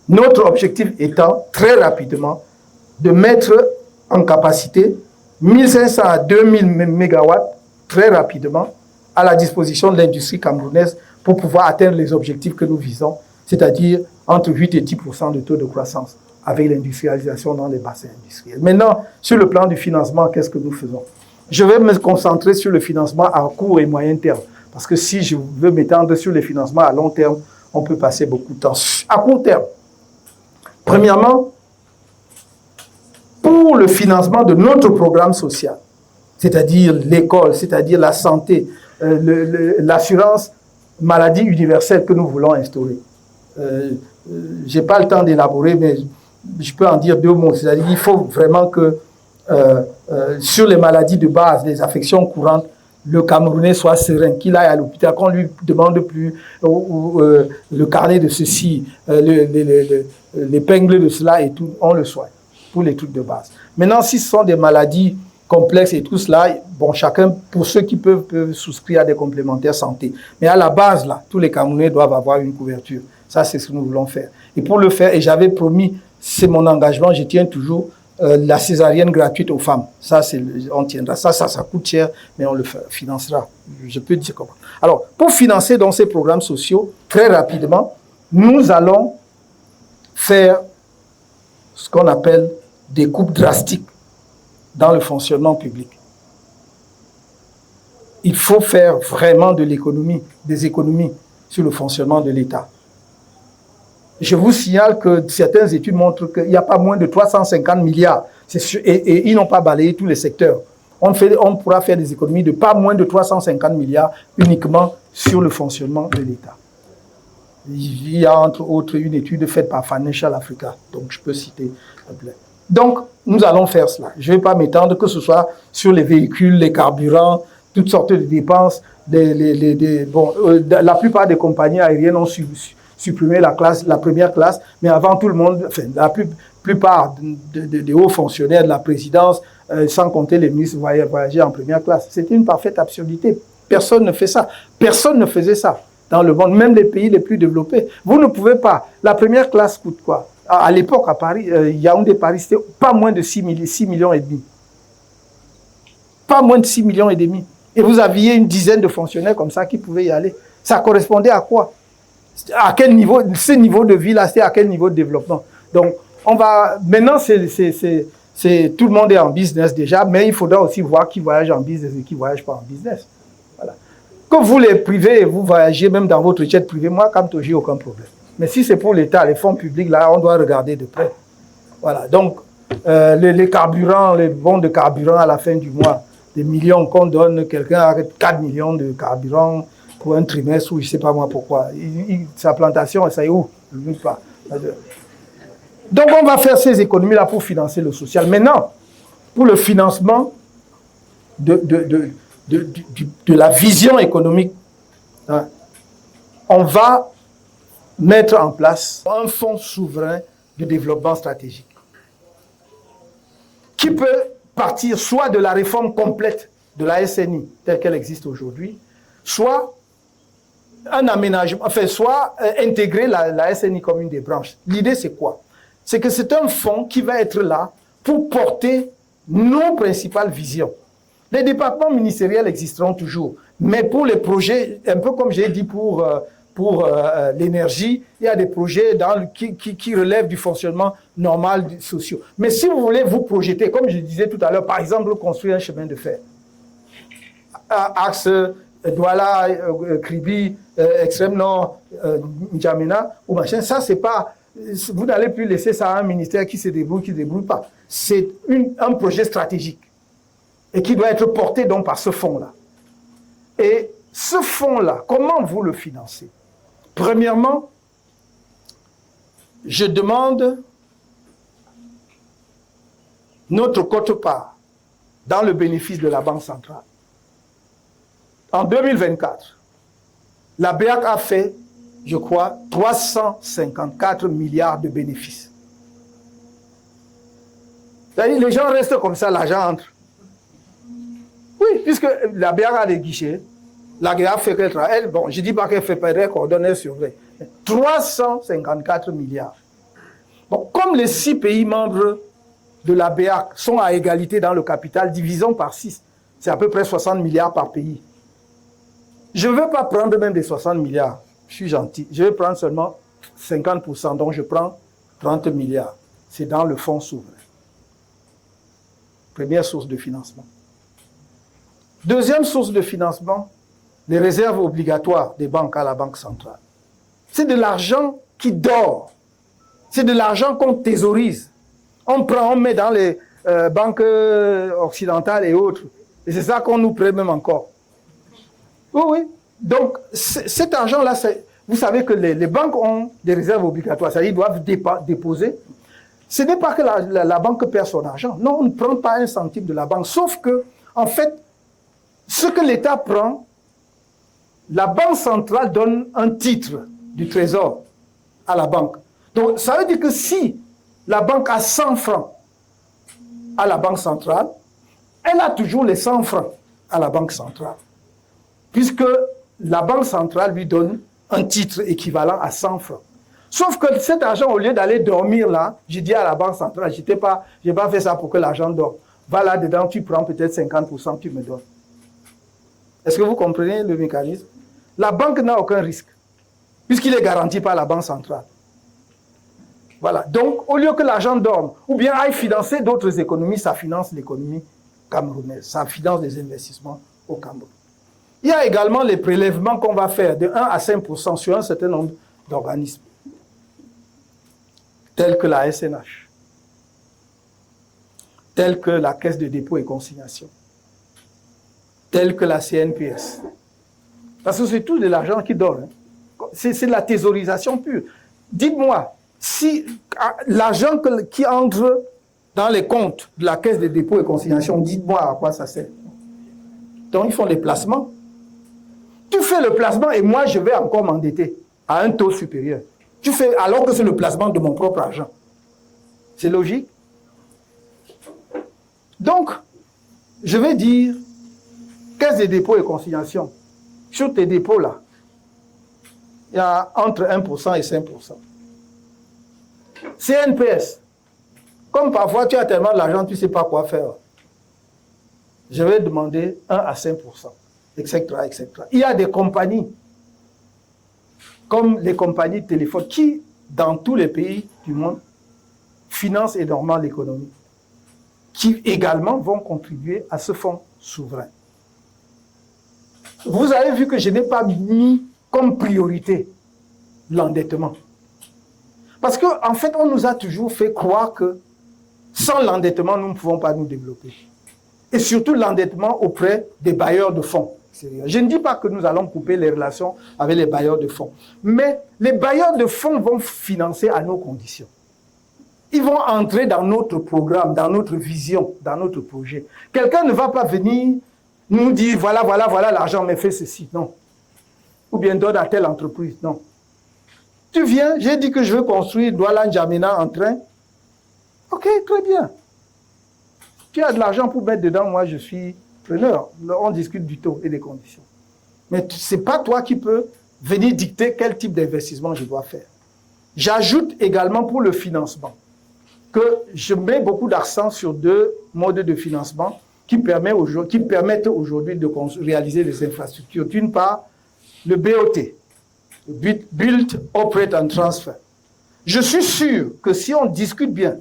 Notre objectif étant, très rapidement, de mettre en capacité 1500 à 2000 MW, très rapidement, à la disposition de l'industrie camerounaise pour pouvoir atteindre les objectifs que nous visons, c'est-à-dire entre 8 et 10% de taux de croissance avec l'industrialisation dans les bassins industriels. Maintenant, sur le plan du financement, qu'est-ce que nous faisons? Je vais me concentrer sur le financement à court et moyen terme, parce que si je veux m'étendre sur les financements à long terme, on peut passer beaucoup de temps. À court terme, premièrement, pour le financement de notre programme social, c'est-à-dire l'école, c'est-à-dire la santé, l'assurance maladie universelle que nous voulons instaurer. Je n'ai pas le temps d'élaborer, mais je peux en dire 2 mots. C'est-à-dire qu'il faut vraiment que sur les maladies de base, les affections courantes, le Camerounais soit serein, qu'il aille à l'hôpital, qu'on ne lui demande plus le carnet de ceci, l'épingle de cela et tout, on le soigne pour les trucs de base. Maintenant, si ce sont des maladies complexes et tout cela, bon, chacun, pour ceux qui peuvent souscrire à des complémentaires santé. Mais à la base, là, tous les Camerounais doivent avoir une couverture. Ça, c'est ce que nous voulons faire. Et pour le faire, et j'avais promis, c'est mon engagement, je tiens toujours, la césarienne gratuite aux femmes. Ça, on tiendra. Ça coûte cher, mais on le financera. Je peux dire comment. Alors, pour financer donc ces programmes sociaux, très rapidement, nous allons faire ce qu'on appelle des coupes drastiques dans le fonctionnement public. Il faut faire vraiment de l'économie, des économies sur le fonctionnement de l'État. Je vous signale que certaines études montrent qu'il n'y a pas moins de 350 milliards. Et ils n'ont pas balayé tous les secteurs. On pourra faire des économies de pas moins de 350 milliards uniquement sur le fonctionnement de l'État. Il y a entre autres une étude faite par Financial Africa, donc je peux citer. Donc, nous allons faire cela. Je ne vais pas m'étendre, que ce soit sur les véhicules, les carburants, toutes sortes de dépenses. La plupart des compagnies aériennes ont supprimé la première classe, mais avant tout le monde, enfin, la plupart des hauts fonctionnaires de la présidence, sans compter les ministres, voyageaient en première classe. C'était une parfaite absurdité. Personne ne fait ça. Personne ne faisait ça dans le monde, même les pays les plus développés. Vous ne pouvez pas. La première classe coûte quoi? À l'époque, à Paris, Yaoundé Paris, c'était pas moins de 6 millions et demi. Pas moins de 6 millions et demi. Et vous aviez une dizaine de fonctionnaires comme ça qui pouvaient y aller. Ça correspondait à quoi? À quel niveau? Ce niveau de vie-là, c'est à quel niveau de développement? Donc, maintenant, tout le monde est en business déjà, mais il faudra aussi voir qui voyage en business et qui ne voyage pas en business. Voilà. Que vous, les privés, vous voyagez même dans votre jet privé, moi, comme toi, j'ai aucun problème. Mais si c'est pour l'État, les fonds publics, là, on doit regarder de près. Voilà. Donc, les carburants, les bons de carburant à la fin du mois, des millions qu'on donne, quelqu'un a 4 millions de carburant pour un trimestre, ou je ne sais pas moi pourquoi. Sa plantation, ça est où? Je ne sais pas. Donc, on va faire ces économies-là pour financer le social. Maintenant, pour le financement de la vision économique, hein, on va mettre en place un fonds souverain de développement stratégique qui peut partir soit de la réforme complète de la SNI telle qu'elle existe aujourd'hui, soit un aménagement, enfin, soit intégrer la SNI comme une des branches. L'idée, c'est quoi? C'est que c'est un fonds qui va être là pour porter nos principales visions. Les départements ministériels existeront toujours, mais pour les projets, un peu comme j'ai dit pour l'énergie, il y a des projets qui relèvent du fonctionnement normal social. Mais si vous voulez vous projeter, comme je disais tout à l'heure, par exemple, construire un chemin de fer, axe Douala, Kribi, extrême nord, N'Djamena, ou machin, ça c'est pas... Vous n'allez plus laisser ça à un ministère qui se débrouille, qui ne débrouille pas. C'est un projet stratégique et qui doit être porté donc par ce fonds-là. Et ce fonds-là, comment vous le financez? Premièrement, je demande notre quote-part dans le bénéfice de la Banque centrale. En 2024, la BEAC a fait, je crois, 354 milliards de bénéfices. C'est-à-dire, les gens restent comme ça, l'argent entre. Oui, puisque la BEAC a des guichets, la BEAC fait qu'elle travaille. Bon, je ne dis pas qu'elle fait pas, elle coordonne, elle surveille. 354 milliards. Bon, comme les 6 pays membres de la BEAC sont à égalité dans le capital, divisons par 6. C'est à peu près 60 milliards par pays. je ne veux pas prendre même des 60 milliards. Je suis gentil. Je vais prendre seulement 50%. Donc, je prends 30 milliards. C'est dans le fonds souverain. Première source de financement. Deuxième source de financement, les réserves obligatoires des banques à la Banque centrale. C'est de l'argent qui dort. C'est de l'argent qu'on thésaurise. On prend, on met dans les banques occidentales et autres. Et c'est ça qu'on nous prête même encore. Oui, oui. Donc, cet argent-là, vous savez que les banques ont des réserves obligatoires. C'est-à-dire qu'ils doivent déposer. Ce n'est pas que la banque perd son argent. Non, on ne prend pas un centime de la banque. Sauf que, en fait, ce que l'État prend, la Banque centrale donne un titre du Trésor à la banque. Donc, ça veut dire que si la banque a 100 francs à la Banque centrale, elle a toujours les 100 francs à la Banque centrale. Puisque la Banque centrale lui donne un titre équivalent à 100 francs. Sauf que cet argent, au lieu d'aller dormir là, j'ai dit à la Banque centrale, je n'ai pas fait ça pour que l'argent dorme. Va là-dedans, tu prends peut-être 50%, tu me donnes. Est-ce que vous comprenez le mécanisme? La banque n'a aucun risque, puisqu'il est garanti par la Banque centrale. Voilà. Donc, au lieu que l'argent dorme, ou bien aille financer d'autres économies, ça finance l'économie camerounaise, ça finance les investissements au Cameroun. Il y a également les prélèvements qu'on va faire de 1 à 5% sur un certain nombre d'organismes, tels que la SNH, tels que la Caisse de dépôt et consignation, tels que la CNPS. Parce que c'est tout de l'argent qui donne. Hein. C'est de la thésaurisation pure. Dites-moi, si l'argent qui entre dans les comptes de la Caisse de dépôt et consignation, dites-moi à quoi ça sert. Donc, ils font des placements. Tu fais le placement et moi, je vais encore m'endetter à un taux supérieur. Tu fais alors que c'est le placement de mon propre argent. C'est logique. Donc, je vais dire, Caisse de dépôt et consignation, sur tes dépôts là, il y a entre 1% et 5%. CNPS, comme parfois tu as tellement d'argent, tu ne sais pas quoi faire. Je vais demander 1 à 5%, etc., etc. Il y a des compagnies, comme les compagnies de téléphone, qui, dans tous les pays du monde, financent énormément l'économie, qui également vont contribuer à ce fonds souverain. Vous avez vu que je n'ai pas mis comme priorité l'endettement. Parce qu'en fait, on nous a toujours fait croire que sans l'endettement, nous ne pouvons pas nous développer. Et surtout l'endettement auprès des bailleurs de fonds. Je ne dis pas que nous allons couper les relations avec les bailleurs de fonds. Mais les bailleurs de fonds vont financer à nos conditions. Ils vont entrer dans notre programme, dans notre vision, dans notre projet. Quelqu'un ne va pas venir nous dire, voilà, l'argent, mais fais ceci. Non. Ou bien donne à telle entreprise. Non. Tu viens, j'ai dit que je veux construire Douala N'Djamena en train. Ok, très bien. Tu as de l'argent pour mettre dedans, moi je suis preneur. On discute du taux et des conditions. Mais ce n'est pas toi qui peux venir dicter quel type d'investissement je dois faire. J'ajoute également pour le financement que je mets beaucoup d'accent sur 2 modes de financement qui permettent aujourd'hui de réaliser les infrastructures. D'une part, le BOT, le Build, Operate and Transfer. Je suis sûr que si on discute bien,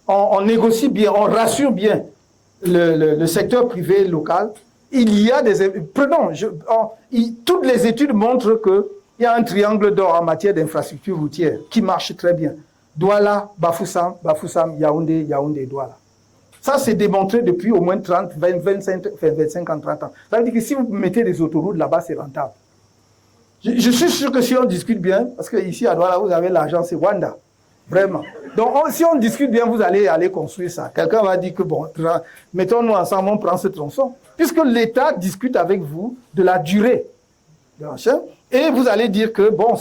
on négocie bien, on rassure bien le secteur privé local, il y a des... Prenons, toutes les études montrent qu'il y a un triangle d'or en matière d'infrastructure routière qui marche très bien. Douala, Bafoussam, Yaoundé, Yaoundé, Douala. Ça, c'est démontré depuis au moins 30, 25 ans, 30 ans. Ça veut dire que si vous mettez des autoroutes là-bas, c'est rentable. Je suis sûr que si on discute bien, parce qu'ici à Douala, vous avez l'argent, c'est Wanda. Vraiment. Donc, si on discute bien, vous allez aller construire ça. Quelqu'un va dire que, bon, mettons-nous ensemble, on prend ce tronçon. Puisque l'État discute avec vous de la durée de l'achat, et vous allez dire que, bon,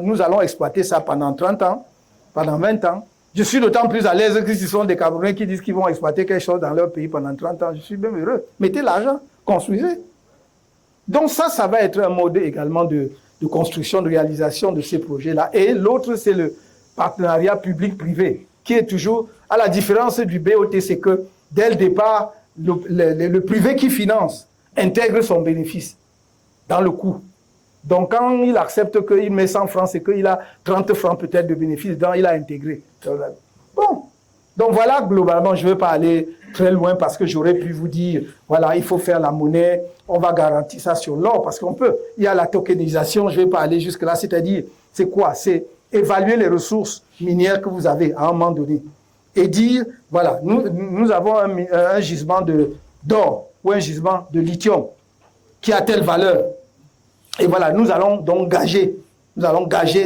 nous allons exploiter ça pendant 30 ans, pendant 20 ans. Je suis d'autant plus à l'aise que ce sont des Camerounais qui disent qu'ils vont exploiter quelque chose dans leur pays pendant 30 ans. Je suis même heureux. Mettez l'argent, construisez. Donc ça va être un mode également de construction, de réalisation de ces projets-là. Et l'autre, c'est le partenariat public-privé, qui est toujours, à la différence du BOT, c'est que dès le départ, le privé qui finance intègre son bénéfice. dans le coût. Donc, quand il accepte qu'il met 100 francs, c'est qu'il a 30 francs peut-être de bénéfice, donc il a intégré. Bon, donc voilà, globalement, je ne vais pas aller très loin parce que j'aurais pu vous dire, voilà, il faut faire la monnaie, on va garantir ça sur l'or, parce qu'on peut. Il y a la tokenisation, je ne vais pas aller jusque-là, c'est-à-dire, c'est quoi? C'est évaluer les ressources minières que vous avez à un moment donné et dire, voilà, nous avons un gisement d'or ou un gisement de lithium qui a telle valeur. Et voilà, nous allons donc gager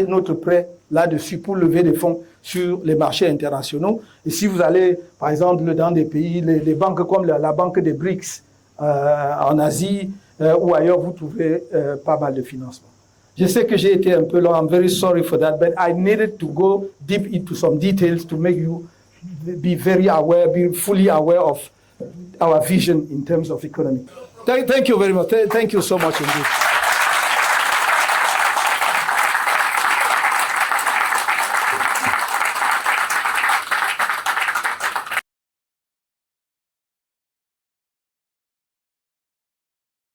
notre prêt là-dessus pour lever des fonds sur les marchés internationaux. Et si vous allez, par exemple, dans des pays, les banques comme la banque des BRICS en Asie ou ailleurs, vous trouvez pas mal de financement. Je sais que j'ai été un peu long. I'm very sorry for that, but I needed to go deep into some details to make you be very aware, be fully aware of our vision in terms of economy. Thank you very much. Thank you so much indeed.